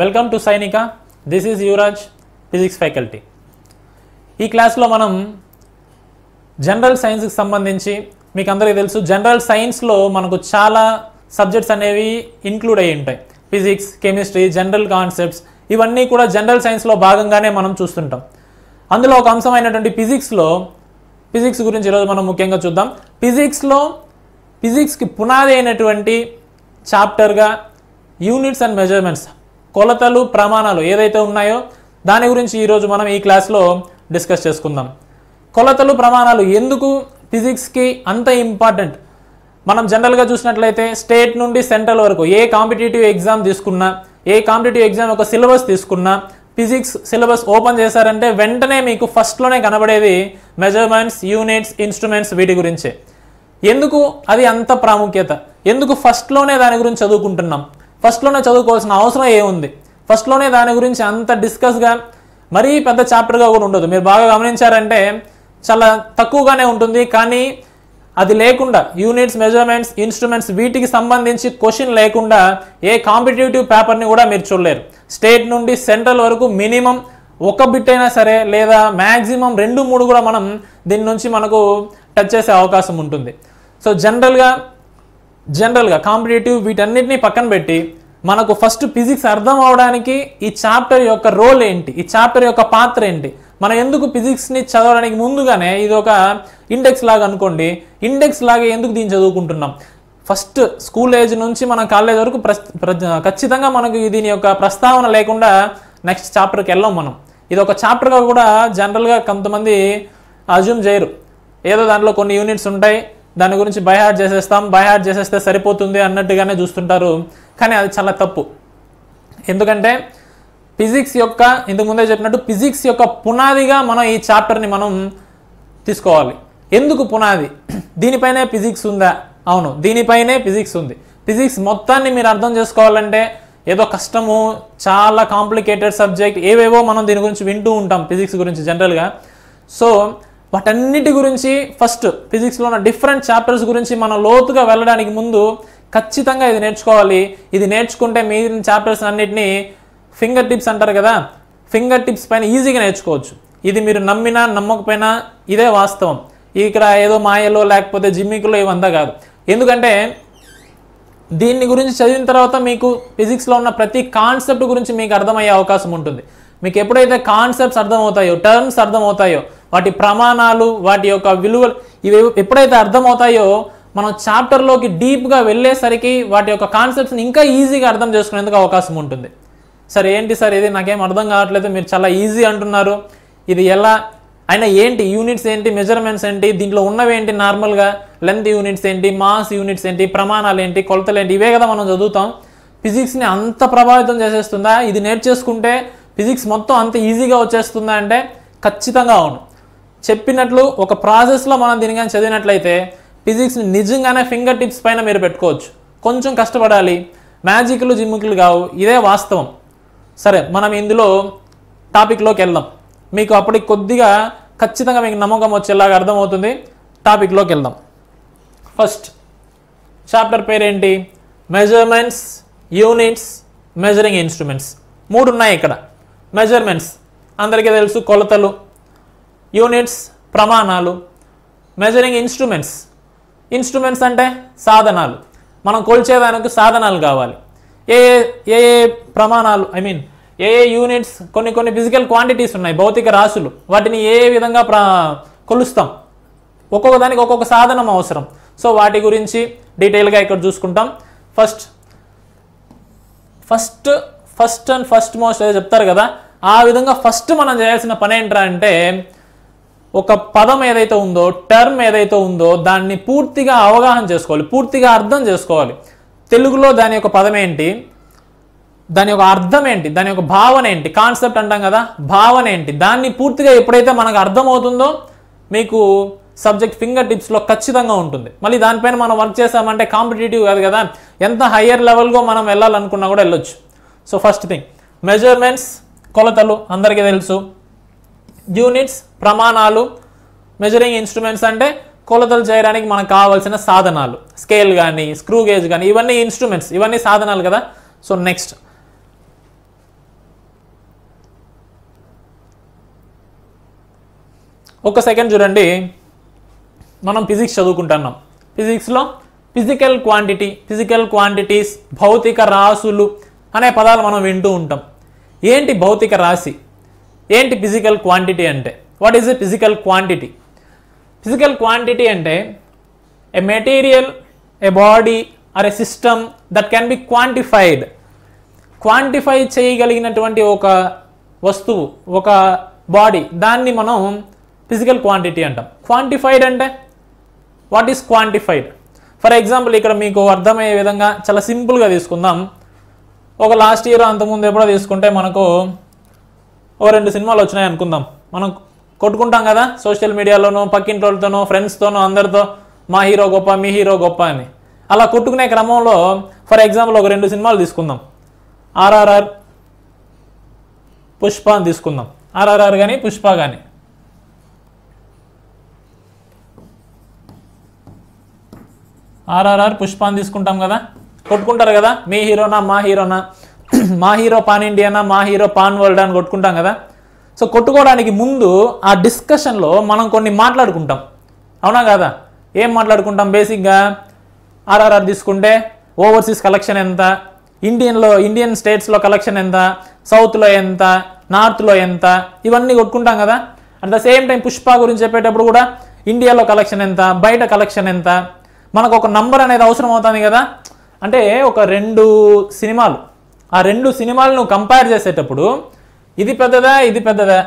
Welcome to సైనిక. This is Yuvraj, physics faculty. ఈ క్లాస్లో మనం జనరల్ సైన్స్కి సంబంధించి మీకు అందరికీ తెలుసు, జనరల్ సైన్స్లో మనకు చాలా సబ్జెక్ట్స్ అనేవి ఇంక్లూడ్ అయ్యి ఉంటాయి. ఫిజిక్స్, కెమిస్ట్రీ, జనరల్ కాన్సెప్ట్స్ ఇవన్నీ కూడా జనరల్ సైన్స్లో భాగంగానే మనం చూస్తుంటాం. అందులో ఒక అంశమైనటువంటి ఫిజిక్స్ గురించి ఈరోజు మనం ముఖ్యంగా చూద్దాం. ఫిజిక్స్కి పునాది అయినటువంటి చాప్టర్గా యూనిట్స్ అండ్ మెజర్మెంట్స్, కొలతలు, ప్రమాణాలు ఏదైతే ఉన్నాయో దాని గురించి ఈరోజు మనం ఈ క్లాస్లో డిస్కస్ చేసుకుందాం. కొలతలు, ప్రమాణాలు ఎందుకు ఫిజిక్స్కి అంత ఇంపార్టెంట్? మనం జనరల్గా చూసినట్లయితే స్టేట్ నుండి సెంట్రల్ వరకు ఏ కాంపిటేటివ్ ఎగ్జామ్ తీసుకున్నా, ఏ కాంపిటేటివ్ ఎగ్జామ్ ఒక సిలబస్ తీసుకున్నా, ఫిజిక్స్ సిలబస్ ఓపెన్ చేశారంటే వెంటనే మీకు ఫస్ట్లోనే కనబడేది మెజర్మెంట్స్, యూనిట్స్, ఇన్స్ట్రుమెంట్స్, వీటి గురించే. ఎందుకు అది అంత ప్రాముఖ్యత? ఎందుకు ఫస్ట్లోనే దాని గురించి చదువుకుంటున్నాం? ఫస్ట్లోనే చదువుకోవాల్సిన అవసరం ఏముంది? ఫస్ట్లోనే దాని గురించి అంత డిస్కస్గా, మరీ పెద్ద చాప్టర్గా కూడా ఉండదు. మీరు బాగా గమనించారంటే చాలా తక్కువగానే ఉంటుంది. కానీ అది లేకుండా, యూనిట్స్, మెజర్మెంట్స్, ఇన్స్ట్రుమెంట్స్ వీటికి సంబంధించి క్వశ్చన్ లేకుండా ఏ కాంపిటేటివ్ పేపర్ని కూడా మీరు చూడలేరు. స్టేట్ నుండి సెంట్రల్ వరకు మినిమం ఒక బిట్ అయినా సరే, లేదా మ్యాక్సిమం 2-3 కూడా మనం దీని నుంచి మనకు టచ్ చేసే అవకాశం ఉంటుంది. సో జనరల్గా కాంపిటేటివ్ వీటన్నిటిని పక్కన పెట్టి మనకు ఫస్ట్ ఫిజిక్స్ అర్థం అవడానికి ఈ చాప్టర్ యొక్క రోల్ ఏంటి, ఈ చాప్టర్ యొక్క పాత్ర ఏంటి, మనం ఎందుకు ఫిజిక్స్ని చదవడానికి ముందుగానే ఇది ఒక ఇండెక్స్ లాగా అనుకోండి, ఇండెక్స్ లాగా ఎందుకు దీన్ని చదువుకుంటున్నాం? ఫస్ట్ స్కూల్ ఏజ్ నుంచి మనం కాలేజ్ వరకు ఖచ్చితంగా మనకు దీని యొక్క ప్రస్తావన లేకుండా నెక్స్ట్ చాప్టర్కి వెళ్ళాం మనం. ఇది ఒక చాప్టర్గా కూడా జనరల్గా కొంతమంది అజ్యూమ్ చేయరు. ఏదో దాంట్లో కొన్ని యూనిట్స్ ఉంటాయి, దాని గురించి బై హార్ట్ చేసేస్తే సరిపోతుంది అన్నట్టుగానే చూస్తుంటారు. కానీ అది చాలా తప్పు. ఎందుకంటే ఫిజిక్స్ యొక్క, ఇంతకుముందే చెప్పినట్టు, ఫిజిక్స్ యొక్క పునాదిగా మనం ఈ చాప్టర్ని మనం తీసుకోవాలి. ఎందుకు పునాది? దీనిపైనే ఫిజిక్స్ ఉందా? అవును, దీనిపైనే ఫిజిక్స్ ఉంది. ఫిజిక్స్ మొత్తాన్ని మీరు అర్థం చేసుకోవాలంటే ఏదో కష్టము, చాలా కాంప్లికేటెడ్ సబ్జెక్ట్, ఏవేవో మనం దీని గురించి వింటూ ఉంటాం ఫిజిక్స్ గురించి జనరల్గా. సో వాటన్నిటి గురించి ఫస్ట్ ఫిజిక్స్లో ఉన్న డిఫరెంట్ చాప్టర్స్ గురించి మనం లోతుగా వెళ్ళడానికి ముందు ఖచ్చితంగా ఇది నేర్చుకోవాలి. ఇది నేర్చుకుంటే మిగిలిన చాప్టర్స్ అన్నిటినీ ఫింగర్ టిప్స్ అంటారు కదా, ఫింగర్ టిప్స్ పైన ఈజీగా నేర్చుకోవచ్చు. ఇది మీరు నమ్మినా నమ్మకపోయినా ఇదే వాస్తవం. ఇక్కడ ఏదో మాయలో లేకపోతే జిమ్మికులో ఇవంతా కాదు. ఎందుకంటే దీన్ని గురించి చదివిన తర్వాత మీకు ఫిజిక్స్లో ఉన్న ప్రతి కాన్సెప్ట్ గురించి మీకు అర్థమయ్యే అవకాశం ఉంటుంది. మీకు ఎప్పుడైతే కాన్సెప్ట్స్ అర్థమవుతాయో, టర్మ్స్ అర్థమవుతాయో, వాటి ప్రమాణాలు, వాటి యొక్క విలువలు ఇవి ఎప్పుడైతే అర్థమవుతాయో మనం చాప్టర్లోకి డీప్గా వెళ్ళేసరికి వాటి యొక్క కాన్సెప్ట్స్ని ఇంకా ఈజీగా అర్థం చేసుకునేందుకు అవకాశం ఉంటుంది. సరే ఏంటి సార్ ఇది నాకేం అర్థం కావట్లేదు, మీరు చాలా ఈజీ అంటున్నారు, ఇది ఎలా అయినా ఏంటి, యూనిట్స్ ఏంటి, మెజర్మెంట్స్ ఏంటి, దీంట్లో ఉన్నవేంటి, నార్మల్గా లెంత్ యూనిట్స్ ఏంటి, మాస్ యూనిట్స్ ఏంటి, ప్రమాణాలు ఏంటి, కొలతలు ఏంటి, ఇవే కదా మనం చదువుతాం. ఫిజిక్స్ని అంత ప్రభావితం చేసేస్తుందా? ఇది నేర్చేసుకుంటే ఫిజిక్స్ మొత్తం అంత ఈజీగా వచ్చేస్తుందా అంటే ఖచ్చితంగా అవును. చెప్పినట్లు ఒక ప్రాసెస్లో మనం దీని కానీ చదివినట్లయితే ఫిజిక్స్ని నిజంగానే ఫింగర్ టిప్స్ పైన మీరు పెట్టుకోవచ్చు. కొంచెం కష్టపడాలి, మ్యాజిక్లు జిమ్మిక్లు కావు, ఇదే వాస్తవం. సరే, మనం ఇందులో టాపిక్లోకి వెళ్దాం. మీకు అప్పటికి కొద్దిగా ఖచ్చితంగా మీకు నమ్మకం వచ్చేలాగా అర్థమవుతుంది. టాపిక్లోకి వెళ్దాం. ఫస్ట్ చాప్టర్ పేరేంటి? Measurements, units, measuring instruments. 3 ఉన్నాయి ఇక్కడ. మెజర్మెంట్స్ అందరికీ తెలుసు, కొలతలు. యూనిట్స్, ప్రమాణాలు. మెజరింగ్ ఇన్స్ట్రుమెంట్స్ అంటే సాధనాలు. మనం కొలిచేదానికి సాధనాలు కావాలి. ఏ ఏ ప్రమాణాలు, ఏ యూనిట్స్, కొన్ని ఫిజికల్ క్వాంటిటీస్ ఉన్నాయి, భౌతిక రాశులు. వాటిని ఏ విధంగా కొలుస్తాం? ఒక్కొక్క దానికి ఒక్కొక్క సాధనం అవసరం. సో వాటి గురించి డీటెయిల్గా ఇక్కడ చూసుకుంటాం. ఫస్ట్ మోస్ట్ ఏదో చెప్తారు కదా, ఆ విధంగా ఫస్ట్ మనం చేయాల్సిన పని ఏంట్రా అంటే, ఒక పదం ఏదైతే ఉందో, టర్మ్ ఏదైతే ఉందో దాన్ని పూర్తిగా అవగాహన చేసుకోవాలి, పూర్తిగా అర్థం చేసుకోవాలి. తెలుగులో దాని యొక్క పదం ఏంటి, దాని యొక్క అర్థం ఏంటి, దాని యొక్క భావన ఏంటి, కాన్సెప్ట్ అంటాం కదా, భావన ఏంటి, దాన్ని పూర్తిగా ఎప్పుడైతే మనకు అర్థమవుతుందో మీకు సబ్జెక్ట్ ఫింగర్ టిప్స్లో ఖచ్చితంగా ఉంటుంది. మళ్ళీ దానిపైన మనం వర్క్ చేసామంటే కాంపిటేటివ్ కాదు కదా, ఎంత హయ్యర్ లెవెల్గా మనం వెళ్ళాలనుకున్నా కూడా వెళ్ళొచ్చు. సో ఫస్ట్ థింగ్ మెజర్మెంట్స్, కొలతలు అందరికీ తెలుసు. యూనిట్స్, ప్రమాణాలు. మెజరింగ్ ఇన్స్ట్రుమెంట్స్ అంటే కొలతలు చేయడానికి మనకు కావాల్సిన సాధనాలు, స్కేల్ కానీ, స్క్రూ గేజ్ కానీ, ఇవన్నీ ఇన్స్ట్రుమెంట్స్, ఇవన్నీ సాధనాలు కదా. సో నెక్స్ట్ ఒక సెకండ్ చూడండి, మనం ఫిజిక్స్ చదువుకుంటున్నాం. ఫిజిక్స్లో ఫిజికల్ క్వాంటిటీ, ఫిజికల్ క్వాంటిటీస్, భౌతిక రాశులు అనే పదాలు మనం వింటూ ఉంటాం. ఏంటి భౌతిక రాశి, ఏంటి ఫిజికల్ క్వాంటిటీ అంటే? What is a physical quantity? Physical quantity అంటే a material, a body or a system that can be quantified. Quantify చేయగలిగినటువంటి ఒక వస్తువు, ఒక బాడీ, దాన్ని మనం ఫిజికల్ క్వాంటిటీ అంటాం. క్వాంటిఫైడ్ అంటే what is quantified? For example ఇక్కడ మీకు అర్థమయ్యే విధంగా చాలా సింపుల్గా తీసుకుందాం. ఒక లాస్ట్ ఇయర్ అంతకుముందు ఎప్పుడో తీసుకుంటే మనకు ఒక 2 సినిమాలు వచ్చినాయి అనుకుందాం. మనం కొట్టుకుంటాం కదా సోషల్ మీడియాలోనూ, పక్కింటి వాళ్ళతోనూ, ఫ్రెండ్స్తోనూ, అందరితో మా హీరో గొప్ప, మీ హీరో గొప్ప అని. అలా కొట్టుకునే క్రమంలో ఫర్ ఎగ్జాంపుల్ ఒక 2 సినిమాలు తీసుకుందాం. ఆర్ఆర్ఆర్, పుష్ప అని తీసుకుందాం. ఆర్ఆర్ఆర్ కానీ పుష్ప కానీ. ఆర్ఆర్ఆర్, పుష్ప అని తీసుకుంటాం కదా, కొట్టుకుంటారు కదా, మీ హీరోనా మా హీరోనా, మా హీరో పాన్ ఇండియానా మా హీరో పాన్ వరల్డ్ అని కొట్టుకుంటాం కదా. సో కొట్టుకోవడానికి ముందు ఆ డిస్కషన్లో మనం కొన్ని మాట్లాడుకుంటాం, అవునా కదా? ఏం మాట్లాడుకుంటాం? బేసిక్గా ఆర్ఆర్ఆర్ తీసుకుంటే ఓవర్సీస్ కలెక్షన్ ఎంత, ఇండియన్ స్టేట్స్లో కలెక్షన్ ఎంత, సౌత్లో ఎంత, నార్త్లో ఎంత, ఇవన్నీ కొట్టుకుంటాం కదా. At the same time Pushpa గురించి చెప్పేటప్పుడు కూడా ఇండియాలో కలెక్షన్ ఎంత, బయట కలెక్షన్ ఎంత, మనకు ఒక నంబర్ అనేది అవసరం అవుతుంది కదా. అంటే ఒక 2 సినిమాలు, ఆ 2 సినిమాలను కంపేర్ చేసేటప్పుడు ఇది పెద్దదా, ఇది పెద్దదా,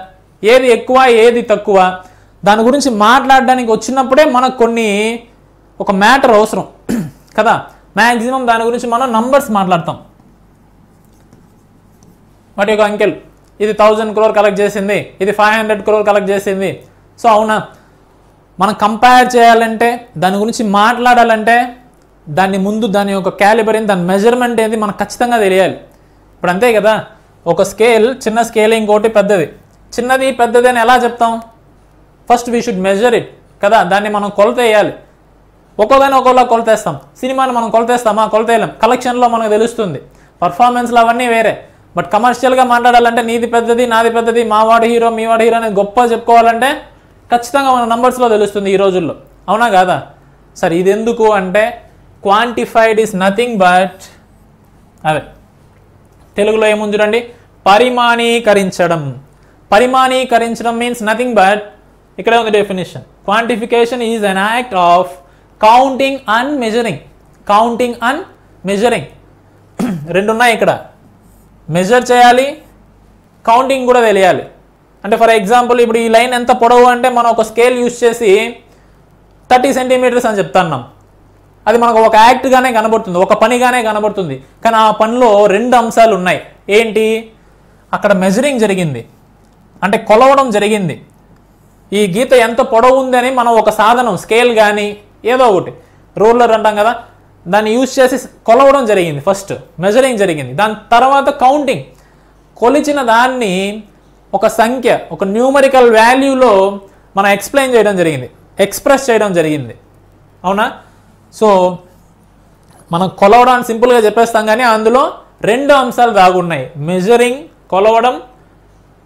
ఏది ఎక్కువ, ఏది తక్కువ, దాని గురించి మాట్లాడడానికి వచ్చినప్పుడే మనకు కొన్ని ఒక మ్యాటర్ అవసరం కదా. మ్యాక్సిమం దాని గురించి మనం నంబర్స్ మాట్లాడతాం. వాటి యొక్క అంకెల్, ఇది 1000 crore కలెక్ట్ చేసింది, ఇది 500 crore కలెక్ట్ చేసింది. సో అవునా, మనం కంపేర్ చేయాలంటే, దాని గురించి మాట్లాడాలంటే దాన్ని ముందు దాని యొక్క క్యాలిబర్ ఏంది, దాని మెజర్మెంట్ ఏంది మనకు ఖచ్చితంగా తెలియాలి. ఇప్పుడు అంతే కదా, ఒక స్కేల్, చిన్న స్కేల్, ఇంకోటి పెద్దది. చిన్నది పెద్దది అని ఎలా చెప్తాం? First we should measure it కదా. దాన్ని మనం కొలత వేయాలి. ఒక్కోదాన్ని ఒక్కోలా కొలతేస్తాం. సినిమాని మనం కొలతేస్తామా? కొలతేయలేం. కలెక్షన్లో మనకు తెలుస్తుంది, పర్ఫార్మెన్స్లో అవన్నీ వేరే. బట్ కమర్షియల్గా మాట్లాడాలంటే నీది పెద్దది, నాది పెద్దది, మా వాడు హీరో, మీ వాడు హీరో అనేది గొప్ప చెప్పుకోవాలంటే ఖచ్చితంగా మన నంబర్స్లో తెలుస్తుంది ఈ రోజుల్లో, అవునా కాదా? సరే, ఇది ఎందుకు అంటే క్వాంటిఫైడ్ ఈజ్ నథింగ్ బట్, అదే తెలుగులో ఏముంది చూడండి, పరిమాణీకరించడం. పరిమాణీకరించడం మీన్స్ నథింగ్ బట్, ఇక్కడే ఉంది definition, quantification is an act of counting and measuring. Counting and measuring 2 ఉన్నాయి ఇక్కడ. మెజర్ చేయాలి, కౌంటింగ్ కూడా తెలియాలి. అంటే ఫర్ ఎగ్జాంపుల్ ఇప్పుడు ఈ లైన్ ఎంత పొడవు అంటే మనం ఒక స్కేల్ యూజ్ చేసి 30 centimeters అని చెప్తున్నాం. అది మనకు ఒక యాక్ట్గానే కనబడుతుంది, ఒక పనిగానే కనబడుతుంది. కానీ ఆ పనిలో 2 అంశాలు ఉన్నాయి. ఏంటి? అక్కడ మెజరింగ్ జరిగింది, అంటే కొలవడం జరిగింది. ఈ గీత ఎంత పొడవు ఉందని మనం ఒక సాధనం, స్కేల్ కానీ ఏదో ఒకటి, రూలర్ అంటాం కదా, దాన్ని యూజ్ చేసి కొలవడం జరిగింది. ఫస్ట్ మెజరింగ్ జరిగింది, దాని తర్వాత కౌంటింగ్. కొలిచిన దాన్ని ఒక సంఖ్య, ఒక న్యూమరికల్ వాల్యూలో మనం ఎక్స్ప్లెయిన్ చేయడం జరిగింది, ఎక్స్ప్రెస్ చేయడం జరిగింది, అవునా? సో మనం కొలవడానికి సింపుల్గా చెప్పేస్తాం, కానీ అందులో 2 అంశాలు దాగున్నాయి. మెజరింగ్, కొలవడం,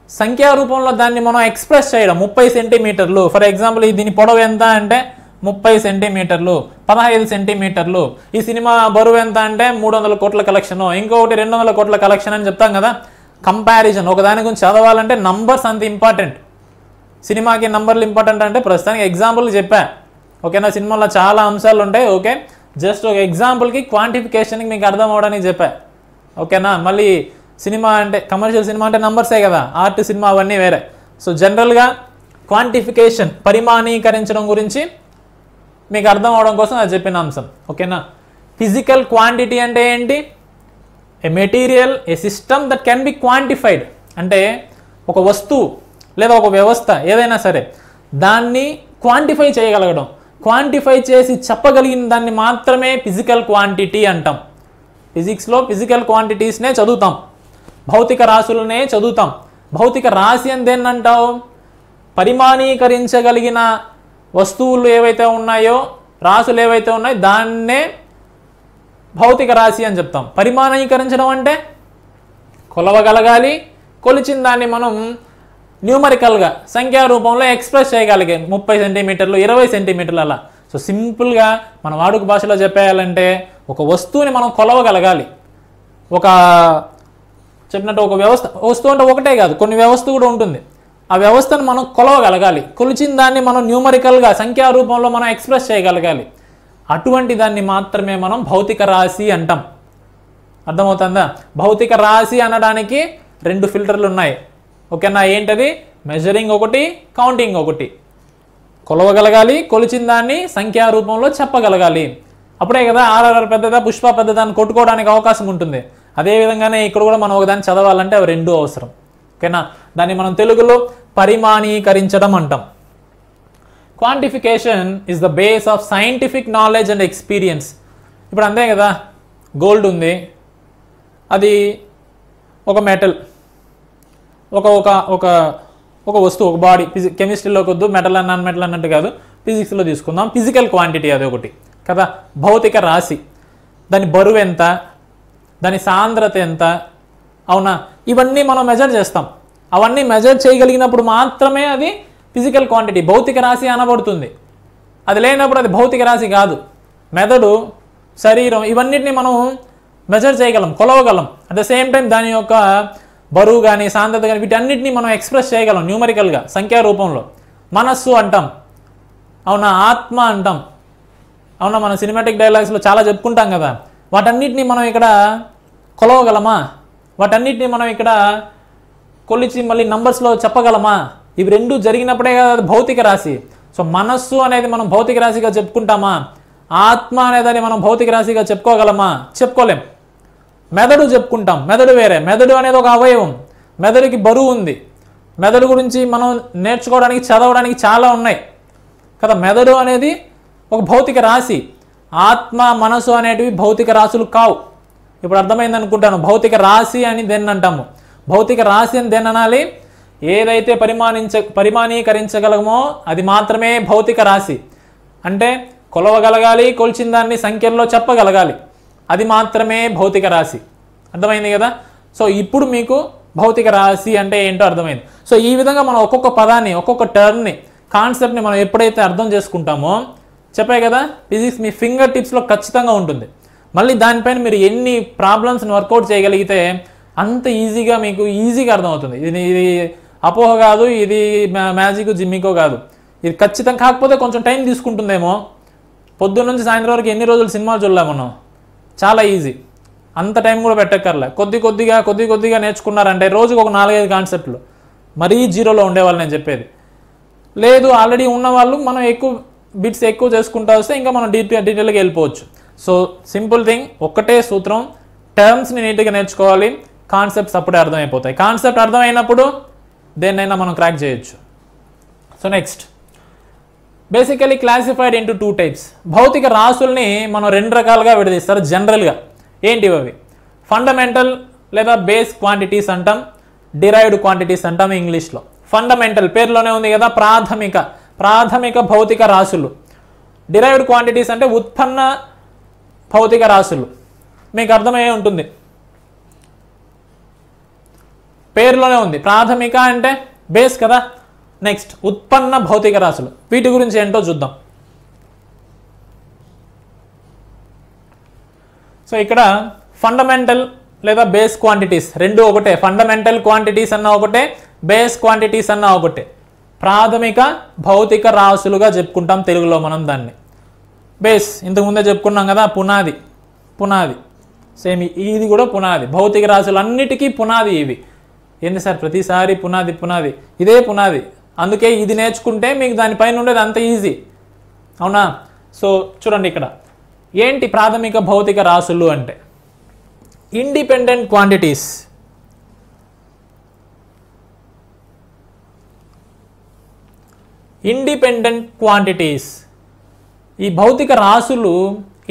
సంఖ్యా రూపంలో దాన్ని మనం ఎక్స్ప్రెస్ చేయడం. 30 సెంటీమీటర్లు ఫర్ ఎగ్జాంపుల్, దీని పొడవు ఎంత అంటే 30 సెంటీమీటర్లు, 15 సెంటీమీటర్లు. ఈ సినిమా బరువు ఎంత అంటే 300 కోట్ల కలెక్షన్, ఇంకొకటి 200 కోట్ల కలెక్షన్ అని చెప్తాం కదా. కంపారిజన్, ఒకదాని గురించి చదవాలంటే నంబర్స్ అంత ఇంపార్టెంట్. సినిమాకి నంబర్లు ఇంపార్టెంట్ అంటే ప్రస్తుతానికి ఎగ్జాంపుల్ చెప్పా, ఓకేనా? సినిమాలో చాలా అంశాలు ఉంటాయి, ఓకే? జస్ట్ ఒక ఎగ్జాంపుల్కి క్వాంటిఫికేషన్కి మీకు అర్థం అవడానికి చెప్పా, ఓకేనా? మళ్ళీ సినిమా అంటే, కమర్షియల్ సినిమా అంటే నంబర్సే కదా, ఆర్ట్ సినిమా అవన్నీ వేరే. సో జనరల్గా క్వాంటిఫికేషన్, పరిమాణీకరించడం గురించి మీకు అర్థం అవడం కోసం అది చెప్పిన అంశం, ఓకేనా? ఫిజికల్ క్వాంటిటీ అంటే ఏంటి? A material, a system that can be quantified. అంటే ఒక వస్తువు లేదా ఒక వ్యవస్థ ఏదైనా సరే దాన్ని క్వాంటిఫై చేయగలగడం, క్వాంటిఫై చేసి చెప్పగలిగిన దాన్ని మాత్రమే ఫిజికల్ క్వాంటిటీ అంటాం. ఫిజిక్స్లో ఫిజికల్ క్వాంటిటీస్నే చదువుతాం, భౌతిక రాశులనే చదువుతాం. భౌతిక రాశి అని దేన్ని అంటావు? పరిమాణీకరించగలిగిన వస్తువులు ఏవైతే ఉన్నాయో, రాశులు ఏవైతే ఉన్నాయో దాన్నే భౌతిక రాశి అని చెప్తాం. పరిమాణీకరించడం అంటే కొలవగలగాలి, కొలిచిన దాన్ని మనం న్యూమరికల్గా సంఖ్యా రూపంలో ఎక్స్ప్రెస్ చేయగలిగే 30 సెంటీమీటర్లు 20 సెంటీమీటర్లు అలా. సో సింపుల్గా మన వాడుక భాషలో చెప్పేయాలంటే ఒక వస్తువుని మనం కొలవగలగాలి. ఒక చెప్పినట్టు ఒక వస్తువు అంటే ఒకటే కాదు, కొన్ని వ్యవస్థ కూడా ఉంటుంది. ఆ వ్యవస్థను మనం కొలవగలగాలి. కొలిచిన దాన్ని మనం న్యూమరికల్గా సంఖ్యా రూపంలో మనం ఎక్స్ప్రెస్ చేయగలగాలి. అటువంటి దాన్ని మాత్రమే మనం భౌతిక రాశి అంటాం. అర్థమవుతుందా? భౌతిక రాశి అనడానికి 2 ఫిల్టర్లు ఉన్నాయి. ఓకేనా? ఏంటది? మెజరింగ్ ఒకటి, కౌంటింగ్ ఒకటి. కొలవగలగాలి, కొలిచిన దాన్ని సంఖ్యా రూపంలో చెప్పగలగాలి. అప్పుడే కదా ఆర్ఆర్ఆర్ పెద్దదా పుష్ప పెద్దదా అని కొట్టుకోవడానికి అవకాశం ఉంటుంది. అదేవిధంగానే ఇక్కడ కూడా మనం ఒకదాన్ని చదవాలంటే అవి 2 అవసరం. ఓకేనా? దాన్ని మనం తెలుగులో పరిమాణీకరించడం అంటాం. Quantification is the base of scientific knowledge and experience. ఇప్పుడు అంతే కదా, గోల్డ్ ఉంది, అది ఒక మెటల్, ఒక ఒక ఒక ఒక వస్తువు, ఒక బాడీ. కెమిస్ట్రీలోకి వద్దు, మెటల్ అన్న నాన్ మెటల్ అన్నట్టు కాదు, ఫిజిక్స్లో తీసుకుందాం. ఫిజికల్ క్వాంటిటీ అది ఒకటి కదా, భౌతిక రాశి. దాని బరువు ఎంత, దాని సాంద్రత ఎంత, అవునా? ఇవన్నీ మనం మెజర్ చేస్తాం. అవన్నీ మెజర్ చేయగలిగినప్పుడు మాత్రమే అది ఫిజికల్ క్వాంటిటీ, భౌతిక రాశి అనబడుతుంది. అది లేనప్పుడు అది భౌతిక రాశి కాదు. మెదడు, శరీరం, ఇవన్నిటిని మనం మెజర్ చేయగలం, కొలవగలం. అట్ ద సేమ్ టైం దాని యొక్క బరువు కానీ సాంద్రత కానీ వీటన్నిటిని మనం ఎక్స్ప్రెస్ చేయగలం న్యూమరికల్గా సంఖ్యా రూపంలో. మనస్సు అంటాం, అవునా? ఆత్మ అంటాం, అవునా? మన సినిమాటిక్ డైలాగ్స్లో చాలా చెప్పుకుంటాం కదా. వాటన్నిటిని మనం ఇక్కడ కొలవగలమా? వాటన్నిటిని మనం ఇక్కడ కొలిచి మళ్ళీ నంబర్స్లో చెప్పగలమా? ఇవి 2 జరిగినప్పుడే కదా భౌతిక రాశి. సో మనస్సు అనేది మనం భౌతిక రాశిగా చెప్పుకుంటామా? ఆత్మ అనేదాన్ని మనం భౌతిక రాశిగా చెప్పుకోగలమా? చెప్పుకోలేం. మెదడు చెప్పుకుంటాం, మెదడు వేరే. మెదడు అనేది ఒక అవయవం, మెదడుకి బరువు ఉంది. మెదడు గురించి మనం నేర్చుకోవడానికి చదవడానికి చాలా ఉన్నాయి కదా. మెదడు అనేది ఒక భౌతిక రాశి. ఆత్మ, మనసు అనేటివి భౌతిక రాశులు కావు. ఇప్పుడు అర్థమైంది అనుకుంటాను. భౌతిక రాశి అని దేన్ని అంటాము? భౌతిక రాశి అని దేన్ని అనాలి? ఏదైతే పరిమాణీకరించగలమో అది మాత్రమే భౌతిక రాశి. అంటే కొలవగలగాలి, కొలిచిన దాన్ని సంఖ్యల్లో చెప్పగలగాలి, అది మాత్రమే భౌతిక రాశి. అర్థమైంది కదా? సో ఇప్పుడు మీకు భౌతిక రాశి అంటే ఏంటో అర్థమైంది. సో ఈ విధంగా మనం ఒక్కొక్క పదాన్ని, ఒక్కొక్క టర్మ్ని, కాన్సెప్ట్ని మనం ఎప్పుడైతే అర్థం చేసుకుంటామో, చెప్పాయి కదా, ఫిజిక్స్ మీ ఫింగర్ టిప్స్లో ఖచ్చితంగా ఉంటుంది. మళ్ళీ దానిపైన మీరు ఎన్ని ప్రాబ్లమ్స్ని వర్కౌట్ చేయగలిగితే అంత ఈజీగా మీకు ఈజీగా అర్థమవుతుంది. ఇది అపోహ కాదు, ఇది మ్యాజిక్ జిమ్మికో కాదు, ఇది ఖచ్చితంగా. కాకపోతే కొంచెం టైం తీసుకుంటుందేమో. పొద్దున్న నుంచి సాయంత్రం వరకు ఎన్ని రోజులు సినిమాలు చూడలే మనం. చాలా ఈజీ, అంత టైం కూడా పెట్టక్కర్లే. కొద్ది కొద్దిగా నేర్చుకున్నారంటే రోజుకు ఒక 4-5 కాన్సెప్ట్లు. మరీ జీరోలో ఉండేవాళ్ళు నేను చెప్పేది. లేదు, ఆల్రెడీ ఉన్నవాళ్ళు మనం ఎక్కువ బిట్స్ ఎక్కువ చేసుకుంటూ వస్తే ఇంకా మనం డీటెయిల్గా వెళ్ళిపోవచ్చు. సో సింపుల్ థింగ్, ఒక్కటే సూత్రం, టర్మ్స్ని నీట్గా నేర్చుకోవాలి, కాన్సెప్ట్స్ అప్పుడే అర్థమైపోతాయి. కాన్సెప్ట్ అర్థమైనప్పుడు దేన్నైనా మనం క్రాక్ చేయొచ్చు. So next, basically classified into 2 types. భౌతిక రాశుల్ని మనం 2 రకాలుగా విడదీస్తారు జనరల్గా. ఏంటివి అవి? ఫండమెంటల్ లేదా బేస్ క్వాంటిటీస్ అంటాం, డిరైవ్డ్ క్వాంటిటీస్ అంటాం ఇంగ్లీష్లో. ఫండమెంటల్ పేరులోనే ఉంది కదా, ప్రాథమిక భౌతిక రాశులు. డిరైవ్డ్ క్వాంటిటీస్ అంటే ఉత్పన్న భౌతిక రాశులు. మీకు అర్థమయ్యే ఉంటుంది, పేరులోనే ఉంది. ప్రాథమిక అంటే బేస్ కదా. నెక్స్ట్, ఉత్పన్న భౌతిక రాశులు. వీటి గురించి ఏంటో చూద్దాం. సో ఇక్కడ ఫండమెంటల్ లేదా బేస్ క్వాంటిటీస్ 2 ఒకటే. ఫండమెంటల్ క్వాంటిటీస్ అన్న ఒకటే, బేస్ క్వాంటిటీస్ అన్న ఒకటే. ప్రాథమిక భౌతిక రాశులుగా చెప్పుకుంటాం తెలుగులో మనం దాన్ని. బేస్ ఇంతకుముందే చెప్పుకున్నాం కదా, పునాది. సేమ్ ఇది కూడా పునాది. భౌతిక రాశులు అన్నిటికీ పునాది ఇవి. ఏంది సార్ ప్రతిసారి పునాది? ఇదే పునాది. అందుకే ఇది నేర్చుకుంటే మీకు దానిపైన ఉండేది అంత ఈజీ, అవునా? సో చూడండి, ఇక్కడ ఏంటి ప్రాథమిక భౌతిక రాశులు అంటే? Independent quantities. ఈ భౌతిక రాశులు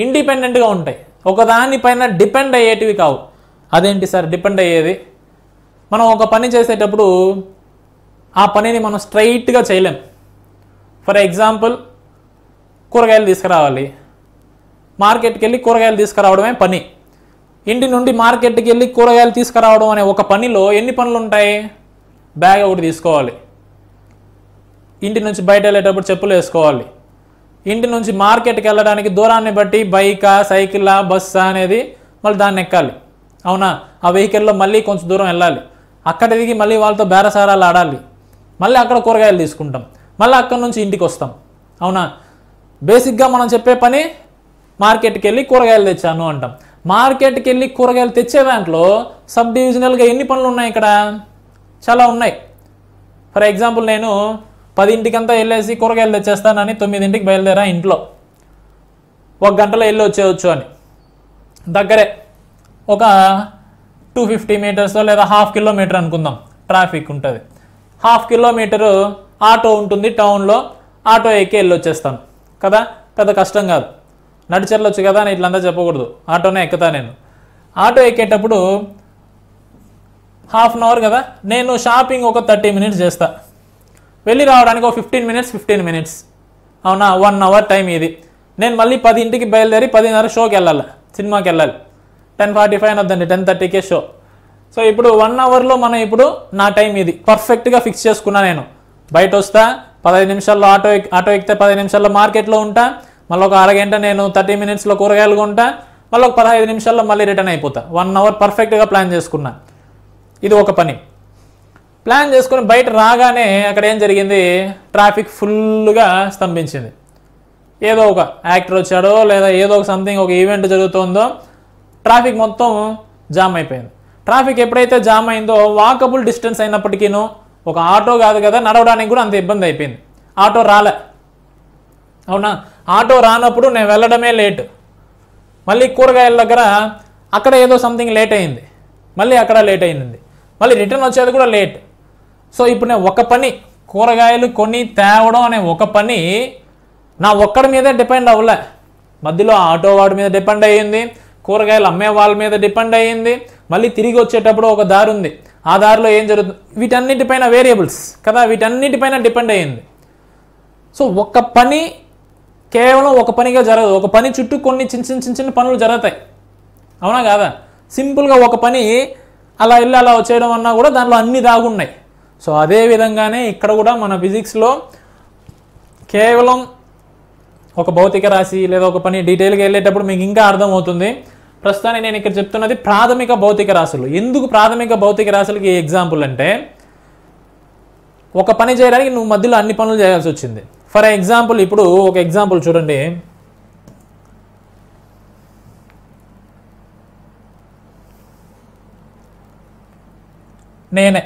ఇండిపెండెంట్గా ఉంటాయి, ఒకదానిపైన డిపెండ్ అయ్యేటివి కావు. అదేంటి సార్ డిపెండ్ అయ్యేది? మనం ఒక పని చేసేటప్పుడు ఆ పనిని మనం స్ట్రైట్గా చేయలేం. ఫర్ ఎగ్జాంపుల్, కూరగాయలు తీసుకురావాలి, మార్కెట్కి వెళ్ళి కూరగాయలు తీసుకురావడమే పని. ఇంటి నుండి మార్కెట్కి వెళ్ళి కూరగాయలు తీసుకురావడం అనే ఒక పనిలో ఎన్ని పనులు ఉంటాయి? బ్యాగ్ ఒకటి తీసుకోవాలి, ఇంటి నుంచి బయట వెళ్ళేటప్పుడు చెప్పులు వేసుకోవాలి, ఇంటి నుంచి మార్కెట్కి వెళ్ళడానికి దూరాన్ని బట్టి బైకా సైకిలా బస్సా అనేది మళ్ళీ దాన్ని ఎక్కాలి. అవునా? ఆ వెహికల్లో మళ్ళీ కొంచెం దూరం వెళ్ళాలి, అక్కడ దిగి మళ్ళీ వాళ్ళతో బేరసారాలు ఆడాలి, మళ్ళీ అక్కడ కూరగాయలు తీసుకుంటాం, మళ్ళీ అక్కడ నుంచి ఇంటికి వస్తాం. అవునా? బేసిక్గా మనం చెప్పే పని మార్కెట్కి వెళ్ళి కూరగాయలు తెచ్చాను అంటాం. మార్కెట్కి వెళ్ళి కూరగాయలు తెచ్చే దాంట్లో సబ్ డివిజనల్గా ఎన్ని పనులు ఉన్నాయి? ఇక్కడ చాలా ఉన్నాయి. ఫర్ ఎగ్జాంపుల్ నేను 10ంటికంతా వెళ్ళేసి కూరగాయలు తెచ్చేస్తానని 9ంటికి బయలుదేరా ఇంట్లో, 1 గంటలో వెళ్ళి వచ్చేయచ్చు అని. దగ్గరే ఒక 250 మీటర్స్ లేదా 1/2 కిలోమీటర్ అనుకుందాం, ట్రాఫిక్ ఉంటుంది. 1/2 కిలోమీటరు ఆటో ఉంటుంది టౌన్లో, ఆటో ఎక్కి వెళ్ళి వచ్చేస్తాను కదా, పెద్ద కష్టం కాదు. నడిచెళ్ళొచ్చు కదా అని ఇట్లంతా చెప్పకూడదు, ఆటోనే ఎక్కుతా నేను. ఆటో ఎక్కేటప్పుడు 1/2 అవర్ కదా, నేను షాపింగ్ ఒక 30 మినిట్స్ చేస్తా, వెళ్ళి రావడానికి ఒక 15 మినిట్స్. అవునా? 1 అవర్ టైం ఇది. నేను మళ్ళీ 10ంటికి బయలుదేరి 10:30 షోకి వెళ్ళాలి, సినిమాకి వెళ్ళాలి. 10:45 వద్దండి, 10:30కే షో. సో ఇప్పుడు 1 అవర్లో మనం ఇప్పుడు నా టైం ఇది పర్ఫెక్ట్గా ఫిక్స్ చేసుకున్నా. నేను బయట వస్తా, 15 నిమిషాల్లో ఆటో ఎక్కితే 10 నిమిషాల్లో మార్కెట్లో ఉంటా, మళ్ళీ ఒక అరగంట నేను 30 మినిట్స్లో కూరగాయలు కొంటా, మళ్ళీ ఒక 15 నిమిషాల్లో మళ్ళీ రిటర్న్ అయిపోతా. 1 అవర్ పర్ఫెక్ట్గా ప్లాన్ చేసుకున్నా. ఇది ఒక పని. ప్లాన్ చేసుకుని బయట రాగానే అక్కడ ఏం జరిగింది? ట్రాఫిక్ ఫుల్గా స్తంభించింది. ఏదో ఒక యాక్టర్ వచ్చాడో లేదా ఏదో ఒక సంథింగ్ ఒక ఈవెంట్ జరుగుతుందో ట్రాఫిక్ మొత్తం జామ్ అయిపోయింది. ట్రాఫిక్ ఎప్పుడైతే జామ్ అయిందో వాకబుల్ డిస్టెన్స్ అయినప్పటికీను ఒక ఆటో కాదు కదా, నడవడానికి కూడా అంత ఇబ్బంది అయిపోయింది. ఆటో రాలే. అవునా? ఆటో రానప్పుడు నేను వెళ్ళడమే లేట్. మళ్ళీ కూరగాయల దగ్గర అక్కడ ఏదో సంథింగ్ లేట్ అయింది, మళ్ళీ అక్కడ లేట్ అయింది, మళ్ళీ రిటర్న్ వచ్చేది కూడా లేట్. సో ఇప్పుడు నేను ఒక పని కూరగాయలు కొని తేవడం అనే ఒక పని నా ఒక్కడి మీదే డిపెండ్ అవ్వలే, మధ్యలో ఆటో వాడి మీద డిపెండ్ అయ్యింది, కూరగాయలు అమ్మే వాళ్ళ మీద డిపెండ్ అయ్యింది, మళ్ళీ తిరిగి వచ్చేటప్పుడు ఒక దారి ఉంది, ఆ దారిలో ఏం జరుగుతుంది, వీటన్నిటిపైన వేరియబుల్స్ కదా, వీటన్నిటిపైన డిపెండ్ అయ్యింది. సో ఒక పని కేవలం ఒక పనిగా జరగదు, ఒక పని చుట్టూ కొన్ని చిన్న చిన్న పనులు జరుగుతాయి. అవునా కాదా? సింపుల్గా ఒక పని అలా వెళ్ళి అలా వచ్చేయడం అన్నా కూడా దాంట్లో అన్ని దాగున్నాయి. సో అదే విధంగానే ఇక్కడ కూడా మన ఫిజిక్స్లో కేవలం ఒక భౌతిక రాశి లేదా ఒక పని డీటెయిల్గా వెళ్ళేటప్పుడు మీకు ఇంకా అర్థమవుతుంది. ప్రస్తుతానికి నేను ఇక్కడ చెప్తున్నది ప్రాథమిక భౌతిక రాశులు. ఎందుకు ప్రాథమిక భౌతిక రాశులకి ఎగ్జాంపుల్ అంటే ఒక పని చేయడానికి నువ్వు మధ్యలో అన్ని పనులు చేయాల్సి వచ్చింది. ఫర్ ఎగ్జాంపుల్ ఇప్పుడు ఒక ఎగ్జాంపుల్ చూడండి. నేనే